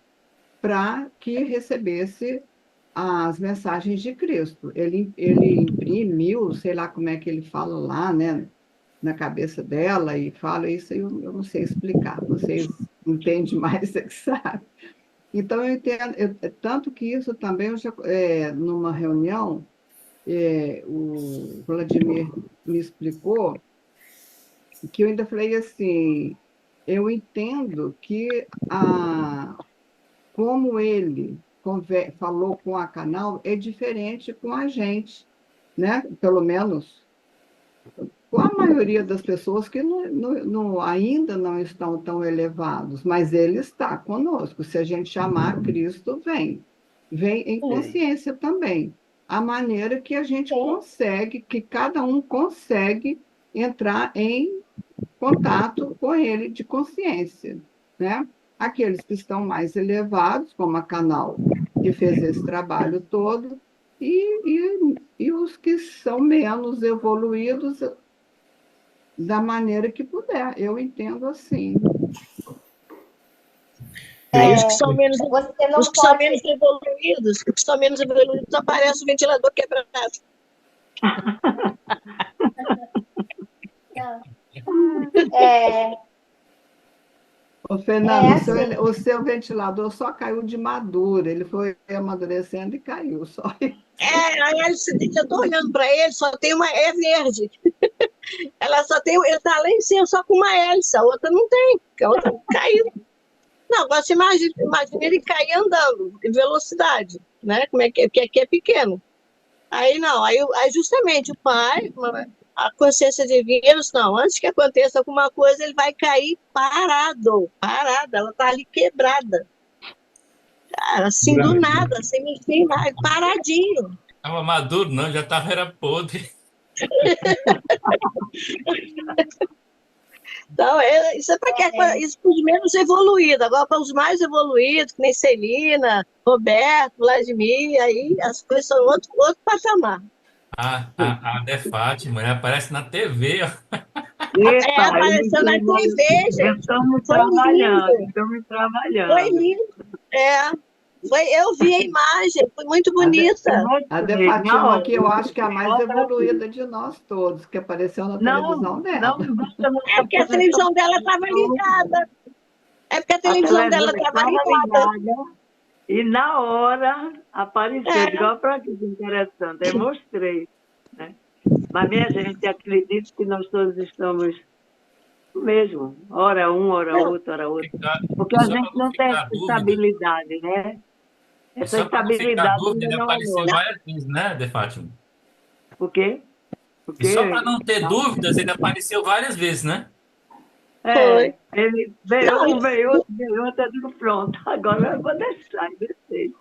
para que recebesse as mensagens de Cristo. Ele imprimiu, sei lá como é que ele fala lá, né, na cabeça dela, e fala isso, eu não sei explicar, vocês entendem mais, é que sabe. Então, eu entendo, tanto que isso também, numa reunião, o Vladimir me explicou, que eu ainda falei assim, eu entendo que como falou com a canal é diferente com a gente, né? Pelo menos com a maioria das pessoas que ainda não estão tão elevados, mas ele está conosco. Se a gente chamar, Cristo vem. Vem em consciência também. A maneira que a gente consegue, que cada um consegue entrar em contato com ele de consciência, né? Aqueles que estão mais elevados, como a Canal, que fez esse trabalho todo, e os que são menos evoluídos da maneira que puder. Eu entendo assim. Os que são menos, Você não os que são pode. menos evoluídos, os que são menos evoluídos, aparece o ventilador quebrado. Não. É, Ô, Fernando, assim, o seu ventilador só caiu de madura, ele foi amadurecendo e caiu, só isso. A hélice dele, eu estou olhando para ele, só tem uma, é verde. Ela só tem, ele está lá em cima só com uma hélice, a outra não tem, porque a outra caiu. Não, agora você imagina ele cair andando, em velocidade, né? Como é que porque aqui é pequeno. Aí não, aí justamente o pai, a consciência divina, não, antes que aconteça alguma coisa, ele vai cair parada, ela está ali quebrada. Cara, assim, do nada, sem mexer nada, paradinho. Estava maduro, não, já estava era podre. Então, isso é para isso para os menos evoluídos. Agora, para os mais evoluídos, que nem Celina, Roberto, Vladimir, aí as coisas são outro patamar. A De Fátima, ela aparece na TV, ó. Epa, Apareceu na TV, gente. estamos Foi trabalhando, lindo. estamos trabalhando. Foi lindo. Eu vi a imagem, foi muito bonita. A De Fátima, que eu acho que é a mais evoluída de nós todos, que apareceu na televisão dela. É porque a televisão dela estava ligada. É porque a televisão dela estava ligada. E na hora apareceu, igual para que interessante, eu mostrei. Né? Mas, minha gente, acredito que nós todos estamos mesmo, hora um, hora outro, hora outro. Porque a gente não tem essa estabilidade, né? Essa Só para não ficar estabilidade dúvida, ainda ele não apareceu é. várias vezes, né, De Fátima? Por quê? E só para não ter dúvidas, ele apareceu várias vezes, né? Foi. Ele veio, outro, eu digo, pronto, agora eu vou deixar, descer.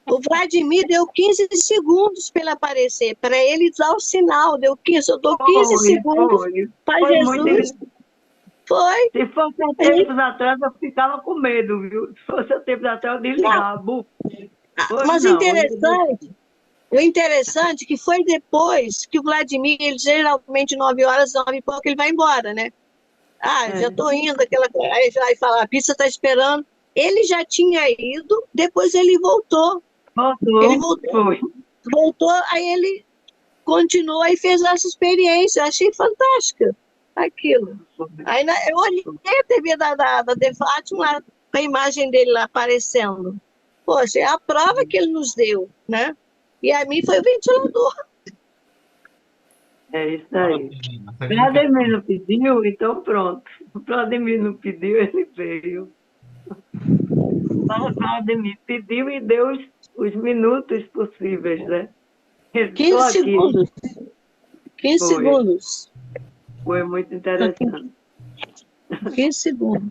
O Vladimir deu 15 segundos para ele aparecer, para ele dar o sinal, deu 15, eu dou 15 segundos para Jesus. Foi. Se fosse há tempos atrás, eu ficava com medo, viu? Se fosse há tempos atrás, eu desligava. Mas o interessante é que foi depois que o Vladimir, ele geralmente 9 horas, 9 e pouco, ele vai embora, né? Já estou indo, aí vai falar, a pizza está esperando. Ele já tinha ido, depois ele voltou. Ele voltou, aí ele continuou e fez essa experiência. Eu achei fantástica aquilo. Aí eu olhei a TV da De Fátima com a imagem dele lá aparecendo. Poxa, é a prova que ele nos deu, né? E a mim foi o ventilador. É isso aí. Vladimir não pediu, então pronto. O Vladimir não pediu, ele veio. O Vladimir pediu e deu os minutos possíveis, né? 15 segundos. 15 segundos. Foi muito interessante. 15 segundos.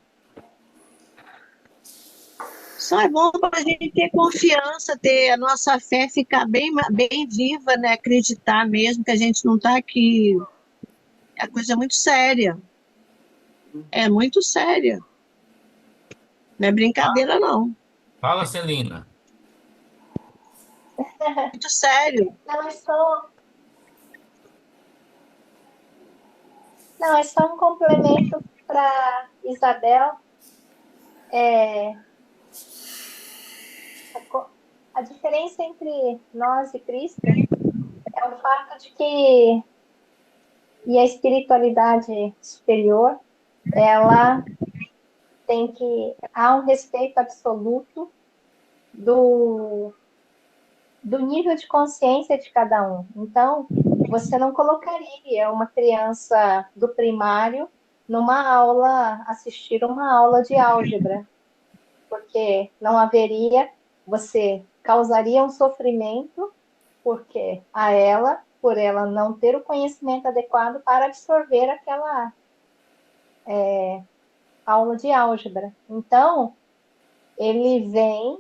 Só é bom para a gente ter confiança, ter a nossa fé ficar bem viva, né? Acreditar mesmo que a gente não está aqui. A coisa é muito séria. É muito séria. Não é brincadeira, não. Fala, Celina. Muito sério. Não, é só um complemento para Isabel. A diferença entre nós e Cristo é o fato de que a espiritualidade superior, ela há um respeito absoluto do nível de consciência de cada um. Então, você não colocaria uma criança do primário assistir uma aula de álgebra, porque não haveria você causaria um sofrimento porque a ela, por ela não ter o conhecimento adequado para absorver aquela aula de álgebra. Então, ele vem,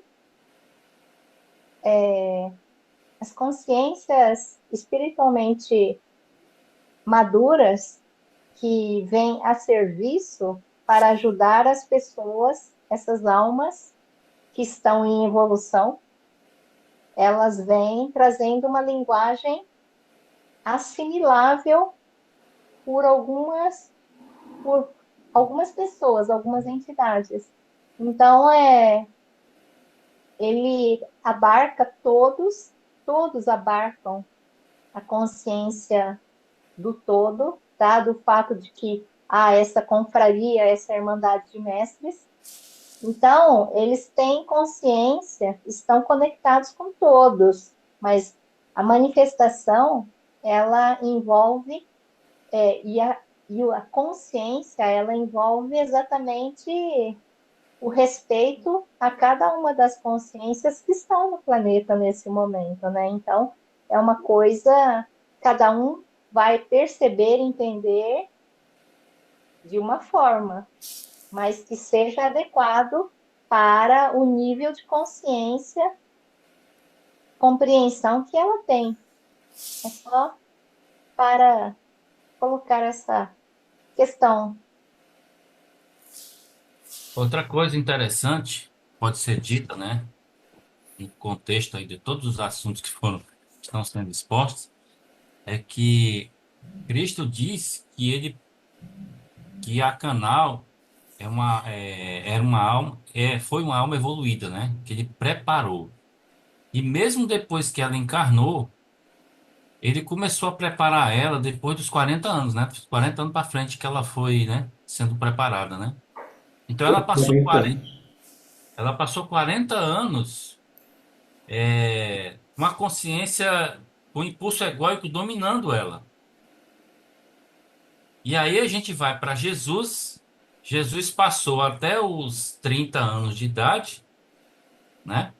as consciências espiritualmente maduras que vêm a serviço para ajudar as pessoas, essas almas que estão em evolução, elas vêm trazendo uma linguagem assimilável por algumas pessoas, algumas entidades. Então, ele abarca todos abarcam a consciência do todo, dado o fato de que há essa confraria, essa irmandade de mestres. Então, eles têm consciência, estão conectados com todos, mas a manifestação, ela envolve, e a consciência, ela envolve exatamente o respeito a cada uma das consciências que estão no planeta nesse momento, né? Então, é uma coisa, cada um vai perceber, entender de uma forma, mas que seja adequado para o nível de consciência, compreensão que ela tem. É só para colocar essa questão. Outra coisa interessante pode ser dita, né, no contexto aí de todos os assuntos que estão sendo expostos, é que Cristo diz que a Canal foi uma alma evoluída, né, que ele preparou. E mesmo depois que ela encarnou, ele começou a preparar ela depois dos 40 anos, né, dos 40 anos para frente que ela foi, né, sendo preparada, né. Então ela passou 40 anos uma consciência, o impulso egóico dominando ela. E aí a gente vai para Jesus. Jesus passou até os 30 anos de idade, né?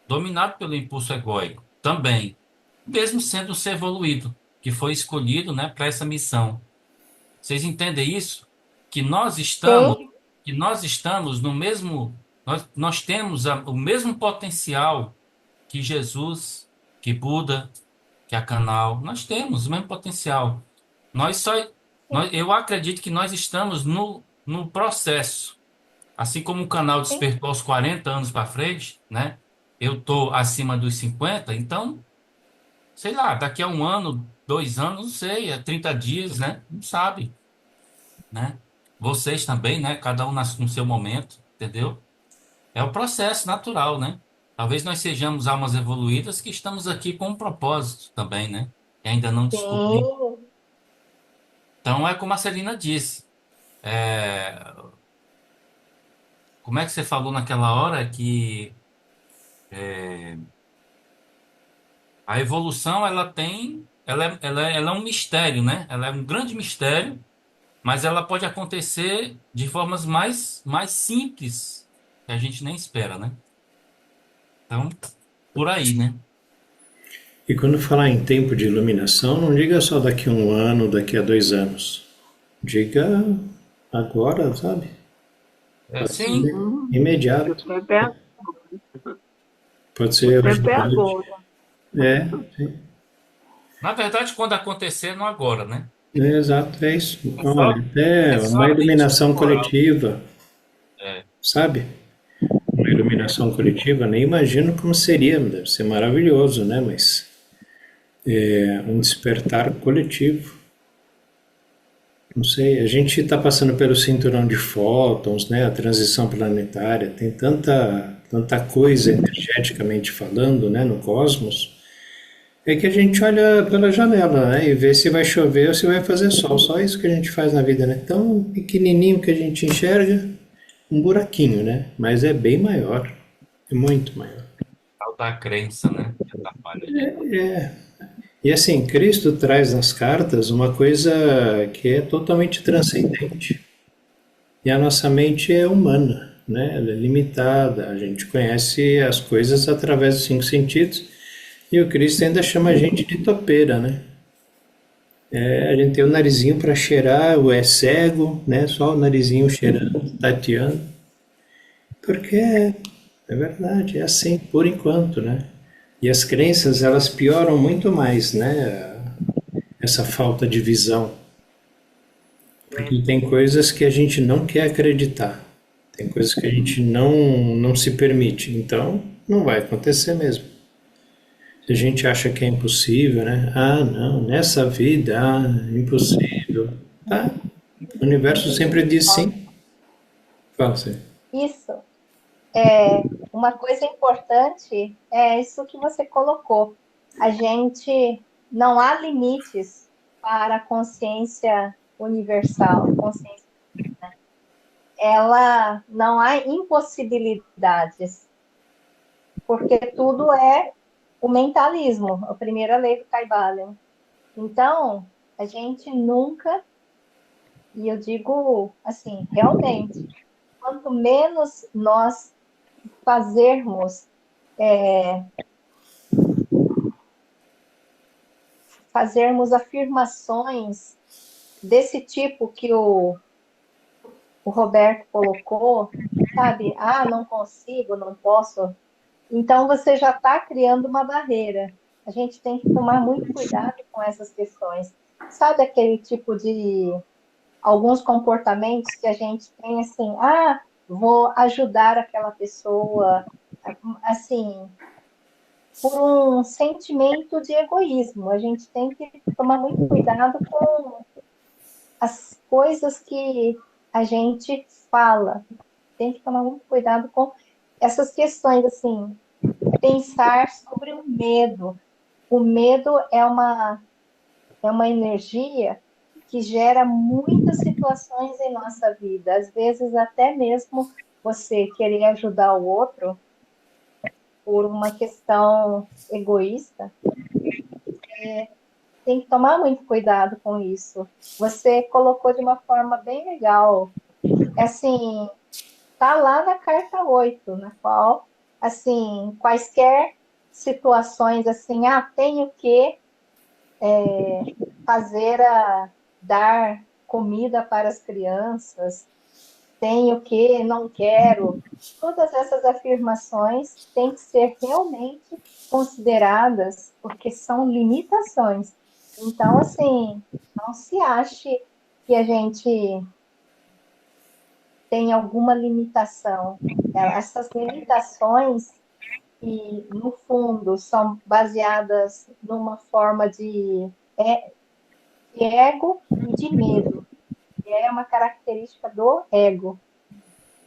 Dominado pelo impulso egóico também, mesmo sendo um ser evoluído, que foi escolhido, né, para essa missão. Vocês entendem isso? Que nós estamos, Sim. que nós estamos no mesmo, nós temos o mesmo potencial que Jesus, que Buda, que a Canal. Nós temos o mesmo potencial. Eu acredito que nós estamos no processo. Assim como o Canal despertou aos 40 anos para frente, né? Eu tô acima dos 50, então, sei lá, daqui a 1 ano, 2 anos, não sei, 30 dias, né? Não sabe, né? Vocês também, né? Cada um no seu momento, entendeu? É o processo natural, né? Talvez nós sejamos almas evoluídas que estamos aqui com um propósito também, né? Que ainda não descobrimos. Sim. Então, é como a Celina disse. Como é que você falou naquela hora que a evolução, ela é um mistério, né? Ela é um grande mistério, mas ela pode acontecer de formas mais simples que a gente nem espera, né? Então, por aí, né? E quando falar em tempo de iluminação, não diga só daqui a 1 ano, daqui a 2 anos. Diga agora, sabe? Sim. Imediato. Você pega Pode ser hoje. agora. Sim. Na verdade, quando acontecer, não agora, né? Exato, é isso. Olha, só uma a mente iluminação temporal. coletiva, sabe? Uma iluminação coletiva, nem imagino como seria, deve ser maravilhoso, né? Mas um despertar coletivo. Não sei, a gente está passando pelo cinturão de fótons, né? A transição planetária, tem tanta coisa energeticamente falando, né? No cosmos. É que a gente olha pela janela, né? E vê se vai chover ou se vai fazer sol. Só isso que a gente faz na vida, né? Tão pequenininho que a gente enxerga, um buraquinho, né? Mas é bem maior, é muito maior. Tal da crença, né? Que atrapalha a gente. E assim, Cristo traz nas cartas uma coisa que é totalmente transcendente. E a nossa mente é humana. né? Ela é limitada, a gente conhece as coisas através dos 5 sentidos, e o Cristo ainda chama a gente de topeira, né? A gente tem o narizinho para cheirar, é cego, né? Só o narizinho cheirando, tateando, porque é verdade, é assim, por enquanto, né? E as crenças, elas pioram muito mais, né? Essa falta de visão. Porque tem coisas que a gente não quer acreditar. Tem coisas que a gente não se permite. Então, não vai acontecer mesmo. Se a gente acha que é impossível, né? Ah, não, nessa vida, impossível. Tá? O universo sempre diz sim. Fala você. Isso. Uma coisa importante é isso que você colocou. A gente não há limites para a consciência universal, consciência, né? Ela não há impossibilidades, porque tudo é o mentalismo, a primeira lei do Kybalion. Então, a gente nunca, e eu digo assim, realmente, quanto menos nós fazermos afirmações desse tipo que o Roberto colocou, sabe? Ah, não consigo, não posso. Então, você já está criando uma barreira. A gente tem que tomar muito cuidado com essas questões. Sabe aquele tipo de alguns comportamentos que a gente tem assim, vou ajudar aquela pessoa, assim, por um sentimento de egoísmo. A gente tem que tomar muito cuidado com as coisas que a gente fala. Tem que tomar muito cuidado com essas questões, assim, pensar sobre o medo. O medo é uma energia que gera muitas situações em nossa vida. Às vezes, até mesmo você querer ajudar o outro por uma questão egoísta, tem que tomar muito cuidado com isso. Você colocou de uma forma bem legal. Assim, tá lá na carta 8, na qual, assim, quaisquer situações, assim, tenho que dar comida para as crianças, tenho que, não quero. Todas essas afirmações têm que ser realmente consideradas, porque são limitações. Então, assim, não se ache que a gente tem alguma limitação. Essas limitações, que, no fundo, são baseadas numa forma de ego e de medo, que é uma característica do ego.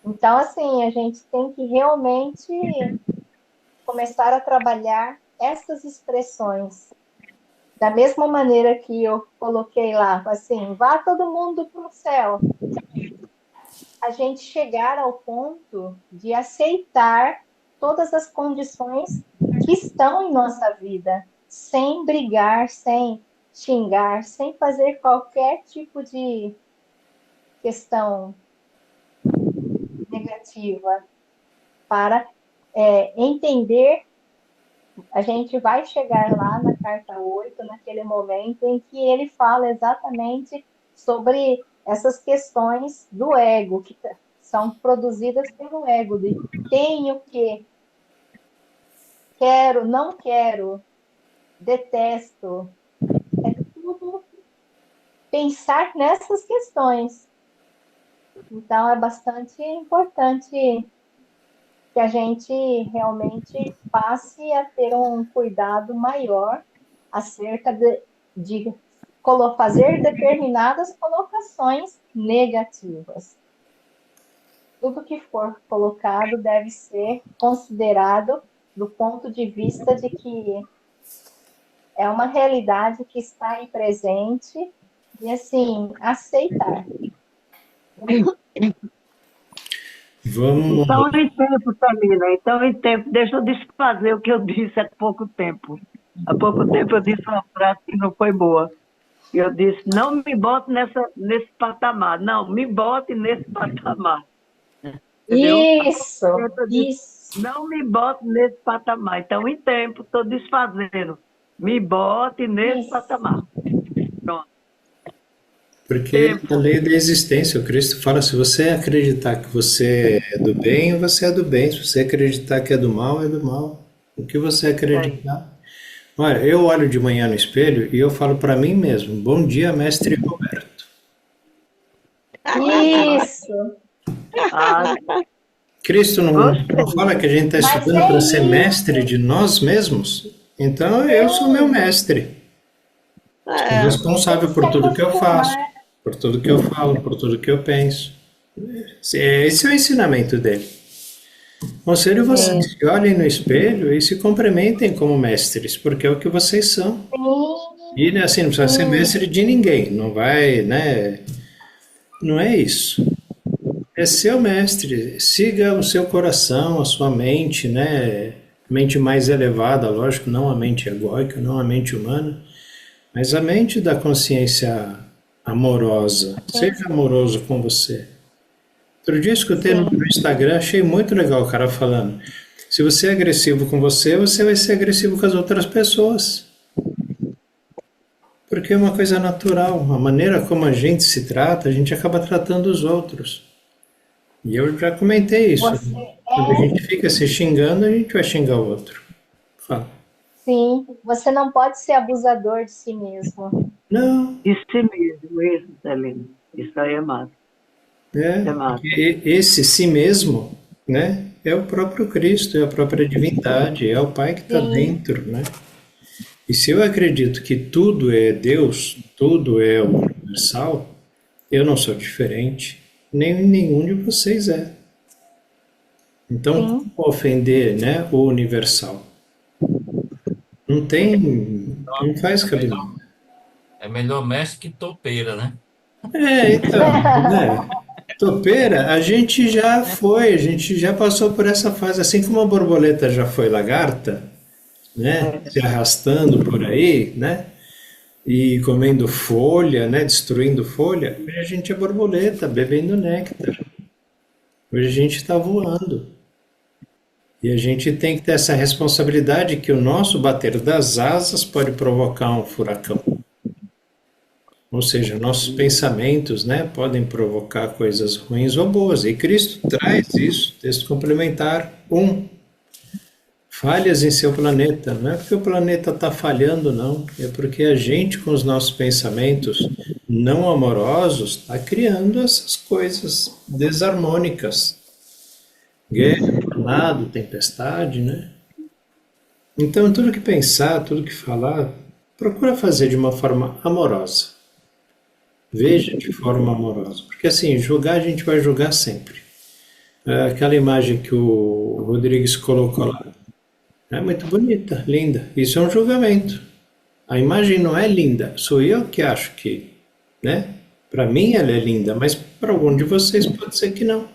Então, assim, a gente tem que realmente começar a trabalhar essas expressões. Da mesma maneira que eu coloquei lá, assim, vá todo mundo para o céu. A gente chegar ao ponto de aceitar todas as condições que estão em nossa vida, sem brigar, sem xingar, sem fazer qualquer tipo de questão negativa, para entender. A gente vai chegar lá na carta 8, naquele momento em que ele fala exatamente sobre essas questões do ego, que são produzidas pelo ego, de tenho que, quero, não quero, detesto. É tudo pensar nessas questões. Então, é bastante importante que a gente realmente passe a ter um cuidado maior acerca de fazer determinadas colocações negativas. Tudo que for colocado deve ser considerado do ponto de vista de que é uma realidade que está aí presente e, assim, aceitar. Vamos. Então, em tempo, Tamina, então, em tempo, deixa eu desfazer o que eu disse há pouco tempo. Há pouco tempo eu disse uma frase que não foi boa. Eu disse, não me bote nesse patamar. Não, me bote nesse patamar. entendeu? Isso, Eu disse, isso. não me bote nesse patamar. Então, em tempo, estou desfazendo. Me bote nesse Isso. patamar. Pronto. Porque a lei da existência, o Cristo fala, se você acreditar que você é do bem, você é do bem. Se você acreditar que é do mal, é do mal. O que você acreditar. Olha, eu olho de manhã no espelho e eu falo para mim mesmo, bom dia, mestre Roberto. Isso. Ah, Cristo não gostei. fala que a gente está Mas estudando é para ser isso. mestre de nós mesmos? Então eu sou meu mestre. Sou É, responsável por Se tudo que eu faço, acostumar. por tudo que eu falo, por tudo que eu penso. Esse é o ensinamento dele. Conselho vocês que olhem no espelho e se cumprimentem como mestres, porque é o que vocês são. Sim, E assim, não precisa ser sim. mestre de ninguém, não vai, né? Não é isso. É seu mestre, siga o seu coração, a sua mente, né? Mente mais elevada, lógico, não a mente egóica, não a mente humana, mas a mente da consciência amorosa. Seja amoroso com você. Outro dia eu escutei no Sim. Instagram, achei muito legal o cara falando. Se você é agressivo com você, você vai ser agressivo com as outras pessoas. Porque é uma coisa natural. A maneira como a gente se trata, a gente acaba tratando os outros. E eu já comentei isso. Você Quando a gente fica se xingando, a gente vai xingar o outro. Fala. sim, você não pode ser abusador de si mesmo. Não, Isso mesmo, Celina. Isso aí é massa. É massa. porque esse si mesmo, né, é o próprio Cristo, é a própria divindade, é o Pai que está Sim. dentro, né? E se eu acredito que tudo é Deus, tudo é o universal, eu não sou diferente, nem nenhum de vocês é. Então, Sim. como ofender, né, o universal? Não tem, não faz cabimento. É melhor mestre que topeira, né? Então, né? Topeira, a gente já foi, a gente já passou por essa fase, assim como a borboleta já foi lagarta, né? Se arrastando por aí, né? E comendo folha, né? Destruindo folha. Hoje a gente é borboleta, bebendo néctar. Hoje a gente está voando. E a gente tem que ter essa responsabilidade que o nosso bater das asas pode provocar um furacão. Ou seja, nossos pensamentos, né, podem provocar coisas ruins ou boas. E Cristo traz isso, texto complementar 1. Falhas em seu planeta. Não é porque o planeta está falhando, não. É porque a gente, com os nossos pensamentos não amorosos, está criando essas coisas desarmônicas. Guerra, tornado, tempestade, né? Então, tudo que pensar, tudo que falar, procura fazer de uma forma amorosa. Veja de forma amorosa. Porque assim, julgar a gente vai julgar sempre. Aquela imagem que o Rodrigues colocou lá. É muito bonita, linda. Isso é um julgamento. A imagem não é linda. Sou eu que acho que, né? Para mim ela é linda, mas para algum de vocês pode ser que não.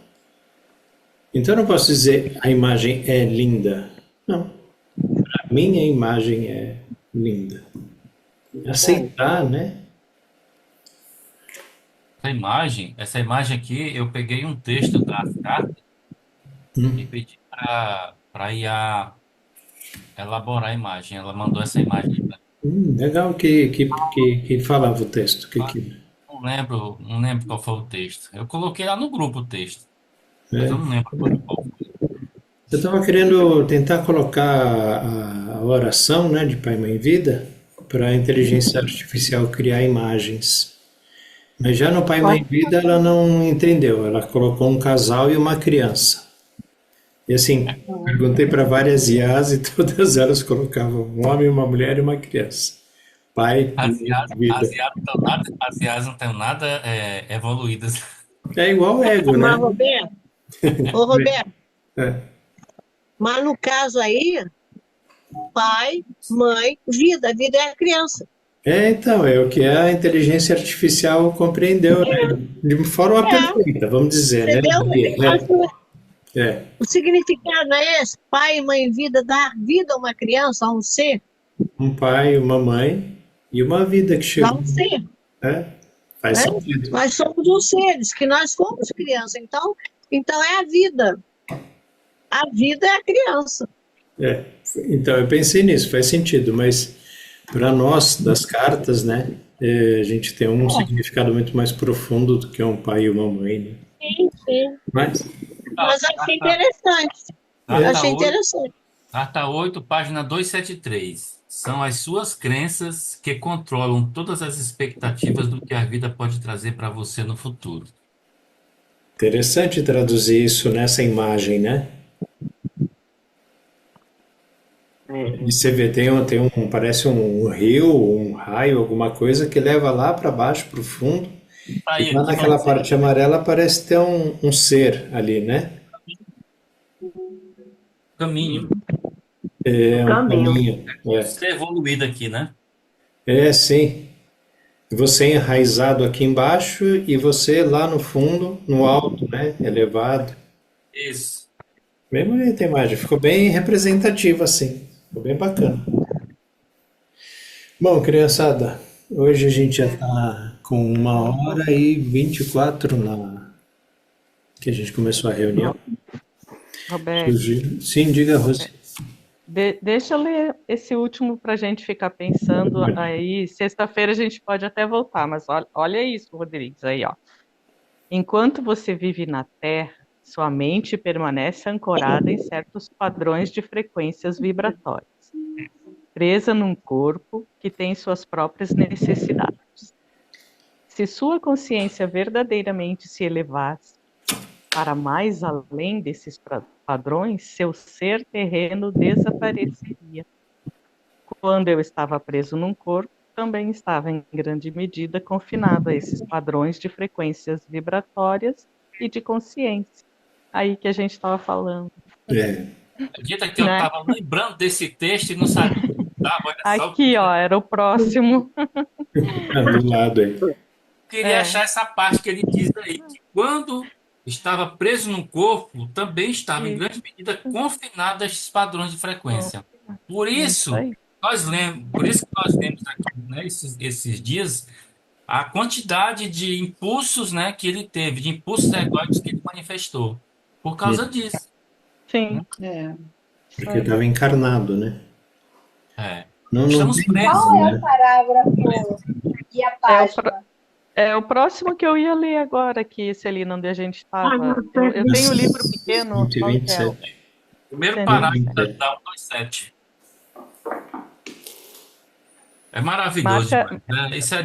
Então eu não posso dizer a imagem é linda. Não. Para mim a imagem é linda. Aceitar, né? Essa imagem aqui, eu peguei um texto das cartas e pedi para IA elaborar a imagem. Ela mandou essa imagem. Legal que falava o texto. Não lembro qual foi o texto. Eu coloquei lá no grupo o texto, mas É. eu não lembro qual foi. Eu estava querendo tentar colocar a oração, né, de Pai, Mãe, Vida para a inteligência artificial criar imagens. Mas já no Pai, Mãe, Vida ela não entendeu. Ela colocou um casal e uma criança. E assim, perguntei para várias IAs e todas elas colocavam um homem, uma mulher e uma criança. Pai, As Mãe, IAs, Vida. as IAs não estão nada evoluídas. É igual o ego, né? Mas, Roberto, ô Roberto, É. mas no caso aí, pai, mãe, vida, a vida é a criança. Então, é o que a inteligência artificial compreendeu, né? De forma perfeita, vamos dizer, né? Entendeu? É. O significado é esse, pai, mãe, vida, dar vida a uma criança, a um ser. Um pai, uma mãe e uma vida que Dá chegou. um ser. Faz sentido. Nós somos os seres, que nós fomos criança. Então, Então é a vida. A vida é a criança. Então eu pensei nisso, faz sentido, mas para nós, das cartas, né, a gente tem um significado muito mais profundo do que um pai e uma mãe, né? Sim. Mas, Mas achei interessante. Achei interessante. Carta 8, página 273. São as suas crenças que controlam todas as expectativas do que a vida pode trazer para você no futuro. interessante traduzir isso nessa imagem, né? E você vê, parece um rio, um raio, alguma coisa que leva lá para baixo, para o fundo. Aí, E lá aqui naquela vai dizer, parte amarela parece ter um ser ali, né? caminho. É um caminho. Ser evoluído aqui, né? Sim. Você enraizado aqui embaixo e você lá no fundo, no alto, né? Elevado. Isso. Bem bonita a imagem, ficou bem representativa assim. Ficou bem bacana. Bom, criançada, hoje a gente já está com 1h24 que a gente começou a reunião. Roberto, Sim, diga, Rose. deixa eu ler esse último para a gente ficar pensando aí. Sexta-feira a gente pode até voltar, mas olha isso, Rodrigues, aí, ó. Enquanto você vive na Terra, sua mente permanece ancorada em certos padrões de frequências vibratórias, presa num corpo que tem suas próprias necessidades. Se sua consciência verdadeiramente se elevasse para mais além desses padrões, seu ser terreno desapareceria. Quando eu estava preso num corpo, também estava em grande medida confinado a esses padrões de frequências vibratórias e de consciência. Aí que a gente estava falando. Acredita que eu Né? estava lembrando desse texto e não sabia que estava, olha só. Aqui, ó, era o próximo. Do lado aí. Queria achar essa parte que ele diz aí, que quando estava preso num corpo, também estava em grande medida confinado a esses padrões de frequência. Por isso que nós lemos aqui, né, esses dias, a quantidade de impulsos, né, que ele teve, de impulsos egóicos que ele manifestou. Por causa disso. Sim. Porque estava encarnado, né? Não Estamos presos. Qual é o parágrafo e a página? É o próximo que eu ia ler agora aqui, Celina, onde a gente estava. Eu tenho um livro pequeno. 127. Primeiro parágrafo da 127. É maravilhoso. Né? Isso é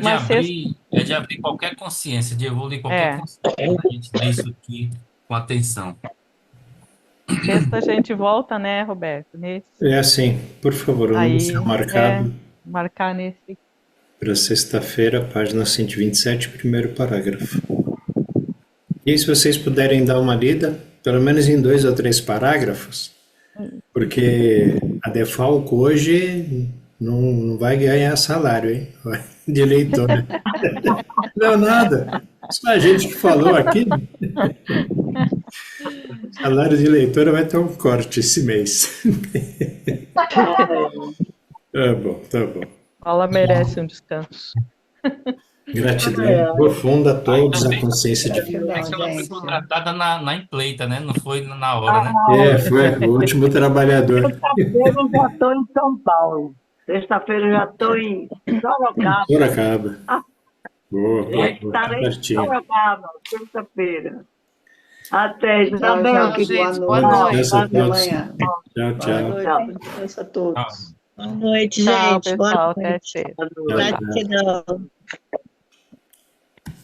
de abrir qualquer consciência, de evoluir qualquer consciência. A gente lê isso aqui com atenção. Sexta a gente volta, né, Roberto? Nesse. É assim, por favor, vamos deixar marcado. Marcar nesse. Para sexta-feira, página 127, primeiro parágrafo. E se vocês puderem dar uma lida, pelo menos em 2 ou 3 parágrafos, porque a Defalco hoje não vai ganhar salário, hein? De leitor. Não, nada. Só a gente que falou aqui. Salário de leitora vai ter um corte esse mês. Tá bom. Ela merece um descanso. Gratidão profunda a todos, a consciência de vida. Ela foi contratada na empleita, né? Não foi na hora, né? Foi o último trabalhador. Sexta-feira eu já estou em São Paulo. Sexta-feira eu já estou em Sorocaba. Boa. Estarei em Sorocaba, sexta-feira. Até, já Tchau, bem, gente. Boa noite. Até Até amanhã. Tchau. Descanso a todos. Boa noite, Tchau, gente. pessoal. Boa Até noite. sexta. Gratidão.